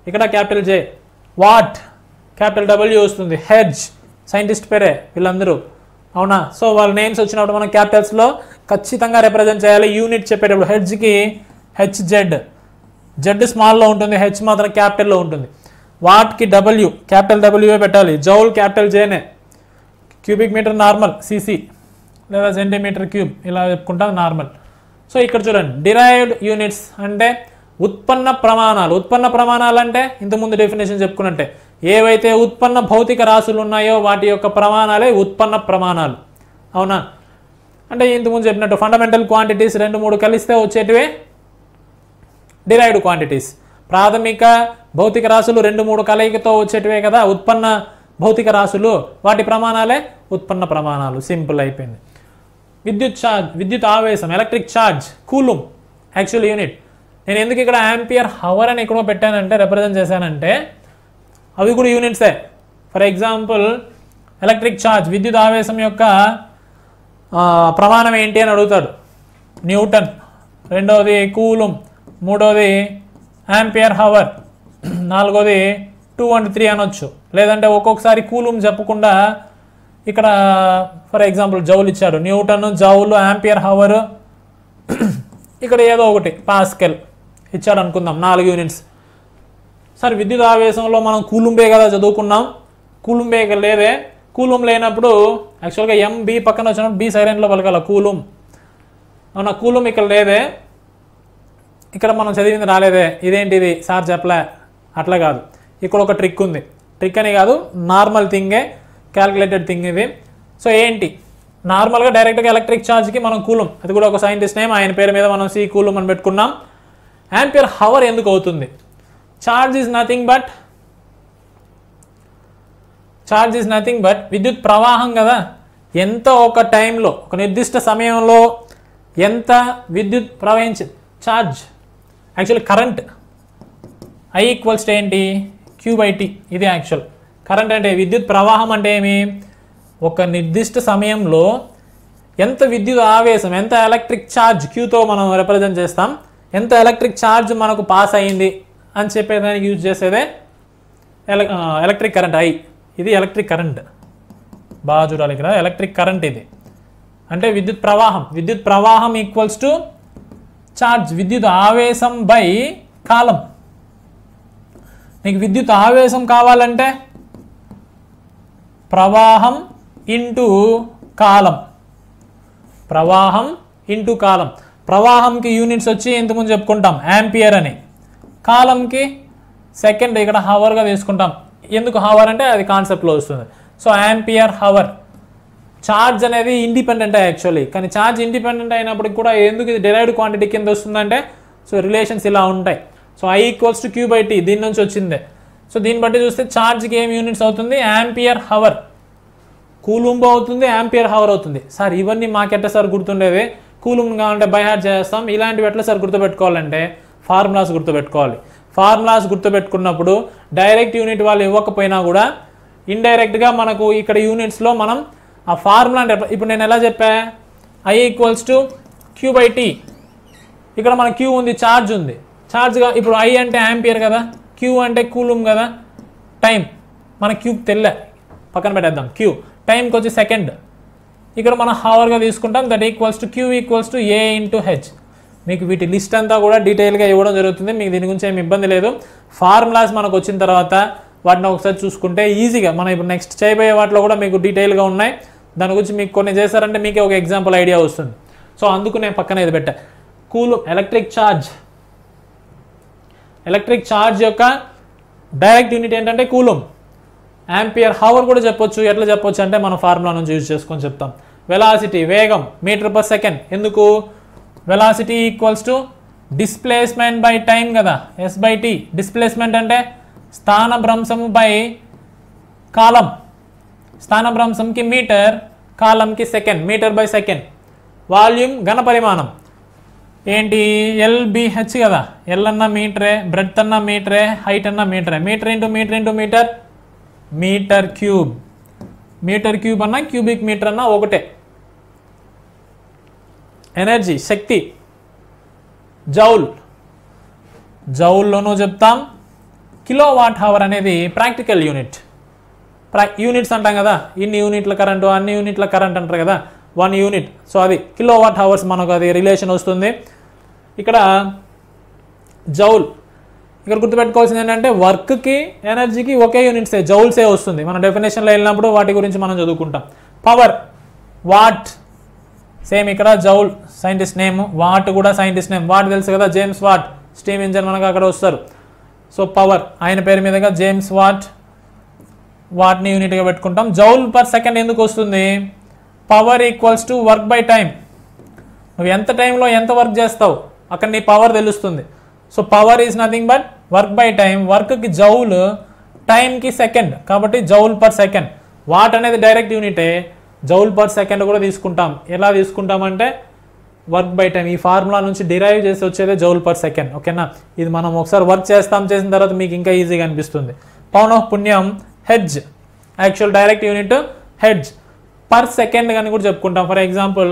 ఇక్కడ capital J. What capital W వస్తుంది. హెడ్జ్ సైంటిస్ట్ పేరే వీళ్ళందరూ, అవునా? సో వాళ్ళ నేమ్స్ వచ్చినప్పుడు మనం క్యాపిటల్స్లో ఖచ్చితంగా రిప్రజెంట్ చేయాలి. యూనిట్ చెప్పేటప్పుడు హెడ్జ్కి హెచ్జెడ్, జెడ్ స్మాల్లో ఉంటుంది, హెచ్ మాత్రం క్యాపిటల్లో ఉంటుంది. వాట్కి డబ్ల్యూ క్యాపిటల్ డబ్ల్యూఏ పెట్టాలి. జౌల్ క్యాపిటల్ జేనే. క్యూబిక్ మీటర్ నార్మల్ సిసి లేదా సెంటీమీటర్ క్యూబ్ ఇలా చెప్పుకుంటాం నార్మల్. సో ఇక్కడ చూడండి, డిరైవ్డ్ యూనిట్స్ అంటే ఉత్పన్న ప్రమాణాలు. ఉత్పన్న ప్రమాణాలు అంటే ఇంతకుముందు డెఫినేషన్ చెప్పుకున్నట్టే, ఏవైతే ఉత్పన్న భౌతిక రాశులు ఉన్నాయో వాటి యొక్క ప్రమాణాలే ఉత్పన్న ప్రమాణాలు, అవునా? అంటే ఇంతకుముందు చెప్పినట్టు ఫండమెంటల్ క్వాంటిటీస్ 2-3 కలిస్తే వచ్చేటివే డిరైవ్డ్ క్వాంటిటీస్. ప్రాథమిక భౌతిక రాశులు 2-3 కలయికతో వచ్చేటివే కదా ఉత్పన్న భౌతిక రాశులు, వాటి ప్రమాణాలే ఉత్పన్న ప్రమాణాలు. సింపుల్ అయిపోయింది. విద్యుత్ ఛార్జ్, విద్యుత్ ఆవేశం, ఎలక్ట్రిక్ ఛార్జ్, కూలుం యాక్చువల్ యూనిట్. నేను ఎందుకు ఇక్కడ యాంపియర్ హవర్ అని ఎక్కడో పెట్టానంటే, రిప్రజెంట్ చేశానంటే అవి కూడా యూనిట్సే. ఫర్ ఎగ్జాంపుల్ ఎలక్ట్రిక్ ఛార్జ్, విద్యుత్ ఆవేశం యొక్క ప్రమాణం ఏంటి అని అడుగుతాడు. న్యూటన్, రెండవది కూలుం, మూడవది యాంపియర్ హవర్, నాలుగోది 2 and 3 అనొచ్చు. లేదంటే ఒక్కొక్కసారి కూలుం చెప్పకుండా ఇక్కడ ఫర్ ఎగ్జాంపుల్ జౌల్ ఇచ్చాడు, న్యూటన్, జౌల్, యాంపియర్ హవర్, ఇక్కడ ఏదో ఒకటి పాస్కల్ ఇచ్చాడు అనుకుందాం, 4 యూనిట్స్. సార్ విద్యుత్ ఆవేశంలో మనం కూలుంబే కదా చదువుకున్నాం, కూలుంబే లేదే. కూలుం లేనప్పుడు యాక్చువల్గా ఎంబి పక్కన వచ్చినప్పుడు బి సైలెంట్లో పలకాల, కూలుం. అవునా, కూలుం ఇక్కడ లేదే, ఇక్కడ మనం చదివింది రాలేదే, ఇదేంటిది సార్ చెప్పలే, అట్లా కాదు. ఇక్కడ ఒక ట్రిక్ ఉంది. ట్రిక్ అని కాదు, నార్మల్ థింగే, క్యాల్కులేటెడ్ థింగ్ ఇది. సో ఏంటి, నార్మల్గా డైరెక్ట్గా ఎలక్ట్రిక్ ఛార్జ్కి మనం కూలుం, అది కూడా ఒక సైంటిస్ట్ నేమ్, ఆయన పేరు మీద మనం సి కూలుం అని పెట్టుకున్నాం. యాంపియర్ హవర్ ఎందుకు అవుతుంది? ఛార్జ్ ఈజ్ నథింగ్ బట్ విద్యుత్ ప్రవాహం కదా. ఎంత ఒక టైంలో, ఒక నిర్దిష్ట సమయంలో ఎంత విద్యుత్ ప్రవహించింది, charge actual current. I equals ఏంటి, Q/T. ఇది యాక్చువల్ కరెంట్. అంటే విద్యుత్ ప్రవాహం అంటే ఏమి, ఒక నిర్దిష్ట సమయంలో ఎంత విద్యుత్ ఆవేశం, ఎంత ఎలక్ట్రిక్ ఛార్జ్ Qతో మనం రిప్రజెంట్ చేస్తాం, ఎంత ఎలక్ట్రిక్ ఛార్జ్ మనకు పాస్ అయ్యింది అని చెప్పేదానికి యూజ్ చేసేదే ఎలక్ట్రిక్ కరెంట్. ఇది ఎలక్ట్రిక్ కరెంట్, బాగా చూడాలి ఇక్కడ, ఎలక్ట్రిక్ కరెంట్ ఇది. అంటే విద్యుత్ ప్రవాహం. విద్యుత్ ప్రవాహం ఈక్వల్స్ టు ఛార్జ్, విద్యుత్ ఆవేశం బై కాలం. నీకు విద్యుత్ ఆవేశం కావాలంటే ప్రవాహం ఇంటూ కాలం. ప్రవాహం ఇంటూ కాలం. ప్రవాహంకి యూనిట్స్ వచ్చి ఇంతకుముందు చెప్పుకుంటాం యాంపియర్ అని, కాలంకి సెకండ్, ఇక్కడ హవర్గా తీసుకుంటాం. ఎందుకు హవర్ అంటే అది కాన్సెప్ట్లో వస్తుంది. So ampere hour. ఛార్జ్ అనేది ఇండిపెండెంట్ యాక్చువల్లీ, కానీ ఛార్జ్ ఇండిపెండెంట్ అయినప్పటికి కూడా ఎందుకు ఇది డిరైవ్డ్ క్వాంటిటీ కింద వస్తుందంటే, సో రిలేషన్స్ ఇలా ఉంటాయి. So I equals to Q/T దీని నుంచి వచ్చిందే. సో దీన్ని బట్టి చూస్తే ఛార్జ్కి ఏం యూనిట్స్ అవుతుంది, యాంపియర్ హవర్. కూలుంబ్ అవుతుంది, యాంపియర్ హవర్ అవుతుంది. సార్ ఇవన్నీ మాకెట్లా సార్ గుర్తుండేవి, కూలుంబ్ కావాలంటే బై హార్ట్ చేస్తాం, ఇలాంటివి ఎట్లా సార్ గుర్తుపెట్టుకోవాలంటే ఫార్ములాస్ గుర్తుపెట్టుకోవాలి. ఫార్ములాస్ గుర్తుపెట్టుకున్నప్పుడు డైరెక్ట్ యూనిట్ వాళ్ళు ఇవ్వకపోయినా కూడా ఇండైరెక్ట్గా మనకు ఇక్కడ యూనిట్స్లో మనం ఆ ఫార్ములా అంటే, ఇప్పుడు నేను ఎలా చెప్పా, I ఈక్వల్స్ టు Q/T. ఇక్కడ మన Q ఉంది, ఛార్జ్ ఉంది. ఛార్జ్గా ఇప్పుడు I అంటే యాంపియర్ కదా, Q అంటే కూలుంబ్ కదా. టైం మన Q తెల్ల పక్కన పెట్టేద్దాం, Q టైంకి వచ్చి సెకండ్. ఇక్కడ మనం హవర్గా తీసుకుంటాం, that equals to Q equals to A into H. మీకు వీటి లిస్ట్ అంతా కూడా డీటెయిల్గా ఇవ్వడం జరుగుతుంది, మీకు దీని గురించి ఏమి ఇబ్బంది లేదు. ఫార్ములాస్ మనకు వచ్చిన తర్వాత వాటిని ఒకసారి చూసుకుంటే ఈజీగా, మనం ఇప్పుడు నెక్స్ట్ చేయబోయే వాటిలో కూడా మీకు డీటెయిల్గా ఉన్నాయి. దాని గురించి మీకు కొన్ని చేశారంటే మీకే ఒక ఎగ్జాంపుల్ ఐడియా వస్తుంది. సో అందుకు నేను పక్కన ఇది పెట్టా. Coulomb electric charge. Electric charge యొక్క డైరెక్ట్ యూనిట్ ఏంటంటే కూలుంబ్. యాంపియర్ హవర్ కూడా చెప్పొచ్చు. ఎట్లా చెప్పొచ్చు అంటే మనం ఫార్ములా నుంచి యూజ్ చేసుకొని చెప్తాం. వెలాసిటీ వేగం మీటర్ పర్ సెకండ్. ఎందుకు? Velocity equals to displacement by time కదా, s/t. డిస్ప్లేస్మెంట్ అంటే స్థానభ్రంశము బై కాలం. స్థానభ్రంశంకి మీటర్, కాలంకి second, metre by second. Volume ఘన పరిమాణం ఏంటి? LBH కదా, ఎల్ అన్న మీటరే, బ్రెడ్త్ అన్న మీటరే, హైట్ అన్న మీటరే. Metre into metre into metre, metre cube. Metre cube అన్న క్యూబిక్ మీటర్ అన్న ఒకటే. ఎనర్జీ శక్తి జౌల్, జౌల్లోనూ చెప్తాం. కిలో వాట్ అవర్ అనేది ప్రాక్టికల్ యూనిట్. యూనిట్స్ అంటాం కదా, ఇన్ని యూనిట్ల కరెంటు, అన్ని యూనిట్ల కరెంట్ అంటారు కదా, 1 యూనిట్. సో అది కిలో వాట్ అవర్స్, మనకు అది రిలేషన్ వస్తుంది. ఇక్కడ జౌల్, ఇక్కడ గుర్తుపెట్టుకోవాల్సింది ఏంటంటే వర్క్కి ఎనర్జీకి ఒకే యూనిట్సే, జౌల్సే వస్తుంది. మన డెఫినేషన్లో వెళ్ళినప్పుడు వాటి గురించి మనం చదువుకుంటాం. పవర్ వాట్, సేమ్ ఇక్కడ జౌల్ సైంటిస్ట్ నేమ్, వాట్ కూడా సైంటిస్ట్ నేమ్. వాట్ తెలుసు కదా, జేమ్స్ వాట్, స్టీమ్ ఇంజన్ మనకు అక్కడ వస్తారు. సో పవర్ ఆయన పేరు మీదుగా జేమ్స్ వాట్, వాట్ని యూనిట్గా పెట్టుకుంటాం. జౌల్ పర్ సెకండ్ ఎందుకు వస్తుంది? Power equals to work by time. నువ్వు ఎంత టైంలో ఎంత వర్క్ చేస్తావు అక్కడ నీ పవర్ తెలుస్తుంది. So power is nothing but work by time. వర్క్కి జౌల్, టైంకి సెకండ్, కాబట్టి జౌల్ పర్ సెకండ్. వాట్ అనేది డైరెక్ట్ యూనిటే, జౌల్ పర్ సెకండ్ కూడా తీసుకుంటాం. ఎలా తీసుకుంటామంటే వర్క్ బై టైం. ఈ ఫార్ములా నుంచి డిరైవ్ చేసి వచ్చేదే జౌల్ పర్ సెకండ్. ఓకేనా? ఇది మనం ఒకసారి వర్క్ చేసిన తర్వాత మీకు ఇంకా ఈజీగా అనిపిస్తుంది. పౌనఃపున్యం hedge, actual direct unit hedge. Per second కానీ కూడా చెప్పుకుంటాం. For example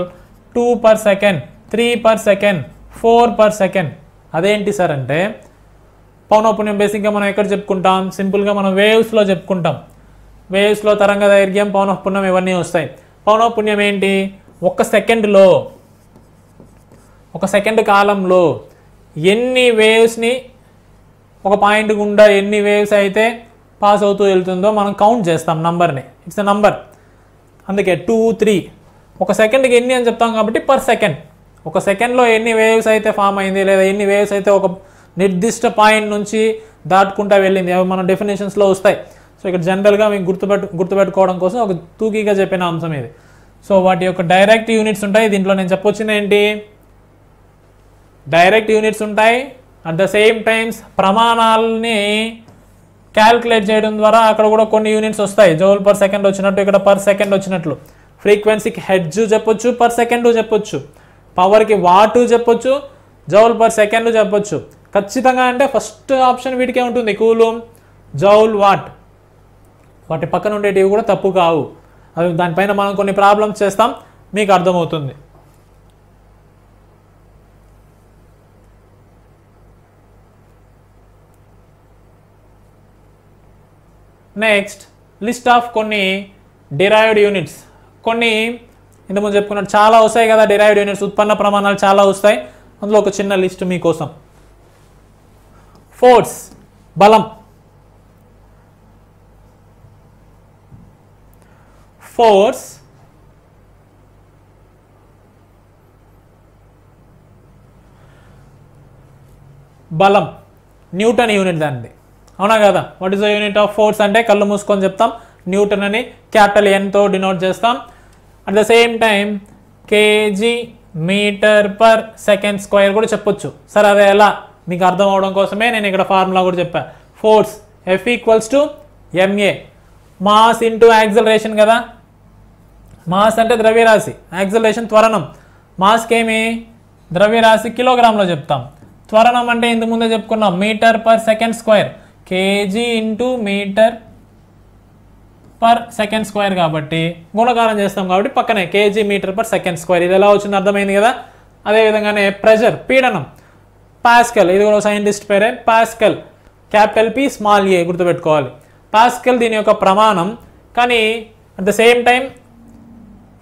2 per second, 3 per second, 4 per second. అదేంటి సార్ అంటే పౌనఃపున్యం బేసిక్గా మనం ఎక్కడ చెప్పుకుంటాం? సింపుల్గా మనం వేవ్స్లో చెప్పుకుంటాం. వేవ్స్లో తరంగ దైర్ఘ్యం, పౌనఃపున్యం ఇవన్నీ వస్తాయి. పౌనఃపున్యం ఏంటి? ఒక సెకండ్ కాలంలో ఎన్ని వేవ్స్ని ఒక పాయింట్ గుండా ఎన్ని వేవ్స్ అయితే పాస్ అవుతూ వెళ్తుందో మనం కౌంట్ చేస్తాం నంబర్ని. It's a number. అందుకే 2, 3 ఒక సెకండ్కి ఎన్ని అని చెప్తాం కాబట్టి పర్ సెకండ్. ఒక సెకండ్లో ఎన్ని వేవ్స్ అయితే ఫామ్ అయింది, లేదా ఎన్ని వేవ్స్ అయితే ఒక నిర్దిష్ట పాయింట్ నుంచి దాటుకుంటా వెళ్ళింది, అవి మన డెఫినేషన్స్లో వస్తాయి. సో ఇక్కడ జనరల్గా మీకు గుర్తుపెట్టుకోవడం కోసం ఒక తూకీగా చెప్పిన అంశం ఇది. సో వాటి యొక్క డైరెక్ట్ యూనిట్స్ ఉంటాయి. దీంట్లో నేను చెప్పొచ్చింది ఏంటి? డైరెక్ట్ యూనిట్స్ ఉంటాయి. అట్ ద సేమ్ టైమ్స్ ప్రమాణాలని క్యాల్కులేట్ చేయడం ద్వారా అక్కడ కూడా కొన్ని యూనిట్స్ వస్తాయి. జౌల్ పర్ సెకండ్ వచ్చినట్టు ఇక్కడ పర్ సెకండ్ వచ్చినట్లు. ఫ్రీక్వెన్సీకి హెడ్జ్ చెప్పొచ్చు, పర్ సెకండ్ చెప్పొచ్చు. పవర్కి వాటు చెప్పొచ్చు, జౌల్ పర్ సెకండ్ చెప్పొచ్చు. ఖచ్చితంగా అంటే ఫస్ట్ ఆప్షన్ వీటికే ఉంటుంది, కూలూమ్, జౌల్, వాట్. వాటి పక్కన ఉండేటివి కూడా తప్పు కావు. అవి దానిపైన మనం కొన్ని ప్రాబ్లమ్స్ చేస్తాం, మీకు అర్థమవుతుంది. నెక్స్ట్ లిస్ట్ ఆఫ్ కొన్ని డిరైవ్డ్ యూనిట్స్. కొన్ని ఇంతకుముందు చెప్పుకున్నట్టు చాలా వస్తాయి కదా డిరైవ్డ్ యూనిట్స్, ఉత్పన్న ప్రమాణాలు చాలా వస్తాయి. అందులో ఒక చిన్న లిస్ట్ మీకోసం. ఫోర్స్, బలం. ఫోర్స్ బలం న్యూటన్ యూనిట్ దానిది, అవునా కదా? What is the unit of force అంటే కళ్ళు మూసుకొని చెప్తాం, న్యూటన్ అని క్యాపిటల్ ఎన్తో డినోట్ చేస్తాం. At the same time KG metre per second square కూడా చెప్పొచ్చు. సరే అదే ఎలా మీకు అర్థం అవడం కోసమే నేను ఇక్కడ ఫార్ములా కూడా చెప్పాను. Force F equals to MA, mass into acceleration కదా. మాస్ అంటే ద్రవ్యరాశి, యాక్సలరేషన్ త్వరణం. మాస్కి ఏమి ద్రవ్యరాశి కిలోగ్రామ్లో చెప్తాం. త్వరణం అంటే ఇంతకు ముందే చెప్పుకున్నాం, metre per second square, KG into metre per second square కాబట్టి గుణకారం చేస్తాం కాబట్టి పక్కనే KG metre per second square. ఇది ఎలా వచ్చింది అర్థమైంది కదా. అదేవిధంగానే ప్రెషర్, పీడనం, పాస్కల్, ఇది కూడా సైంటిస్ట్ పేరే, Pascal, capital P small a గుర్తుపెట్టుకోవాలి. పాస్కల్ దీని యొక్క ప్రమాణం. కానీ at the same time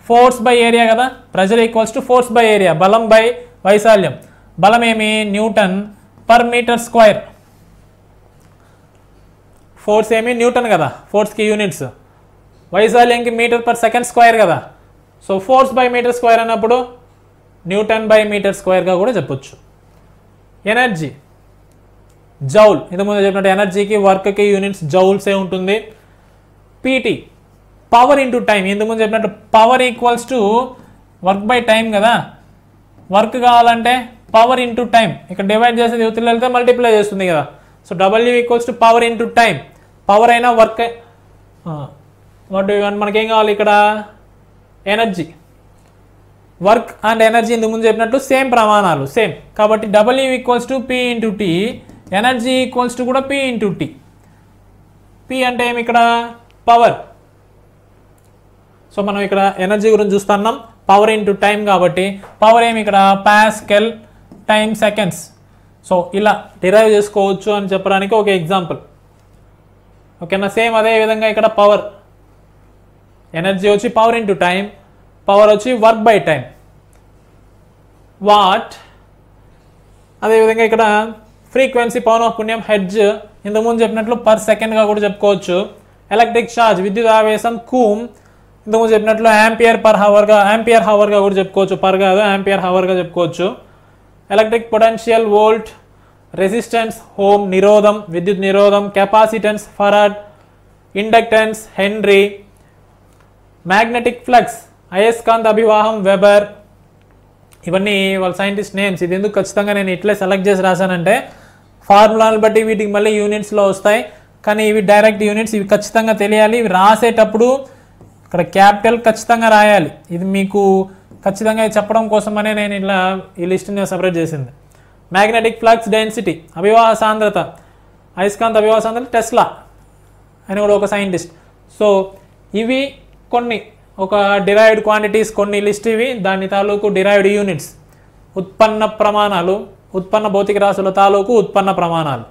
force by area కదా, pressure equals to force by area, బలం బై వైశాల్యం. బలం ఏమి? Newton per metre square. Force ఏమి? న్యూటన్ కదా, ఫోర్స్కి యూనిట్స్. వైశాల్యంకి మీటర్ పర్ సెకండ్ స్క్వేర్ కదా. So force by metre square అన్నప్పుడు న్యూటన్ బై మీటర్ స్క్వేర్గా కూడా చెప్పొచ్చు. ఎనర్జీ జౌల్, ఇంతకుముందు చెప్పినట్టు ఎనర్జీకి వర్క్కి యూనిట్స్ జౌల్సే ఉంటుంది. పీటీ పవర్ ఇంటూ టైం, ఇంతకుముందు చెప్పినట్టు power equals to work by time కదా, వర్క్ కావాలంటే పవర్ ఇంటూ టైం, ఇక్కడ డివైడ్ చేసేది యువతలు వెళ్తే మల్టిప్లై చేస్తుంది కదా. So W equals to power into time, power అయినా వర్క్ వాట్ మనకేం కావాలి ఇక్కడ ఎనర్జీ. వర్క్ అండ్ ఎనర్జీ ఇంతకు ముందు చెప్పినట్టు సేమ్ ప్రమాణాలు సేమ్, కాబట్టి W equals to P into T, energy equals to కూడా పీ ఇంటూ టీ. పీ అంటే ఏమి ఇక్కడ పవర్. సో మనం ఇక్కడ ఎనర్జీ గురించి చూస్తున్నాం, పవర్ ఇంటూ టైం కాబట్టి పవర్ ఏమి ఇక్కడ పాస్కల్, టైం సెకండ్స్. సో ఇలా డిరైవ్ చేసుకోవచ్చు అని చెప్పడానికి ఒక ఎగ్జాంపుల్. ఓకేనా, సేమ్ అదే విధంగా ఇక్కడ పవర్, ఎనర్జీ వచ్చి పవర్ ఇంటూ టైం, పవర్ వచ్చి వర్క్ బై టైం. వాట్, అదేవిధంగా ఇక్కడ ఫ్రీక్వెన్సీ పౌనఃపున్యం హెడ్జ్, ఇంతకుముందు చెప్పినట్లు పర్ సెకండ్గా కూడా చెప్పుకోవచ్చు. ఎలక్ట్రిక్ ఛార్జ్ విద్యుత్ ఆవేశం కూమ్, ఇంతకుముందు చెప్పినట్లు యాంపియర్ పర్ హవర్గా, యాంపియర్ హవర్గా కూడా చెప్పుకోవచ్చు, పర్ కాదు యాంపియర్ హవర్గా చెప్పుకోవచ్చు. Electric potential volt, resistance ohm, నిరోధం విద్యుత్ నిరోధం, capacitance farad, inductance henry, magnetic flux అయస్కాంత అభివాహం వెబర్. ఇవన్నీ వాళ్ళ సైంటిస్ట్ నేమ్స్. ఇది ఎందుకు ఖచ్చితంగా నేను ఇట్లే సెలెక్ట్ చేసి రాశానంటే ఫార్ములాలు బట్టి వీటికి మళ్ళీ యూనిట్స్లో వస్తాయి, కానీ ఇవి డైరెక్ట్ యూనిట్స్, ఇవి ఖచ్చితంగా తెలియాలి. ఇవి రాసేటప్పుడు ఇక్కడ క్యాపిటల్ ఖచ్చితంగా రాయాలి. ఇది మీకు ఖచ్చితంగా చెప్పడం కోసమనే నేను ఇలా ఈ లిస్ట్ని సపరేట్ చేసింది. మ్యాగ్నెటిక్ ఫ్లక్స్ డెన్సిటీ, అభివాహ సాంద్రత, అయస్కాంత అభివాహ సాంద్రత టెస్లా అని కూడా ఒక సైంటిస్ట్. సో ఇవి కొన్ని ఒక డిరైవ్డ్ క్వాంటిటీస్, కొన్ని లిస్ట్ ఇవి, దాని తాలూకు డిరైవ్డ్ యూనిట్స్, ఉత్పన్న ప్రమాణాలు, ఉత్పన్న భౌతిక రాశుల తాలూకు ఉత్పన్న ప్రమాణాలు.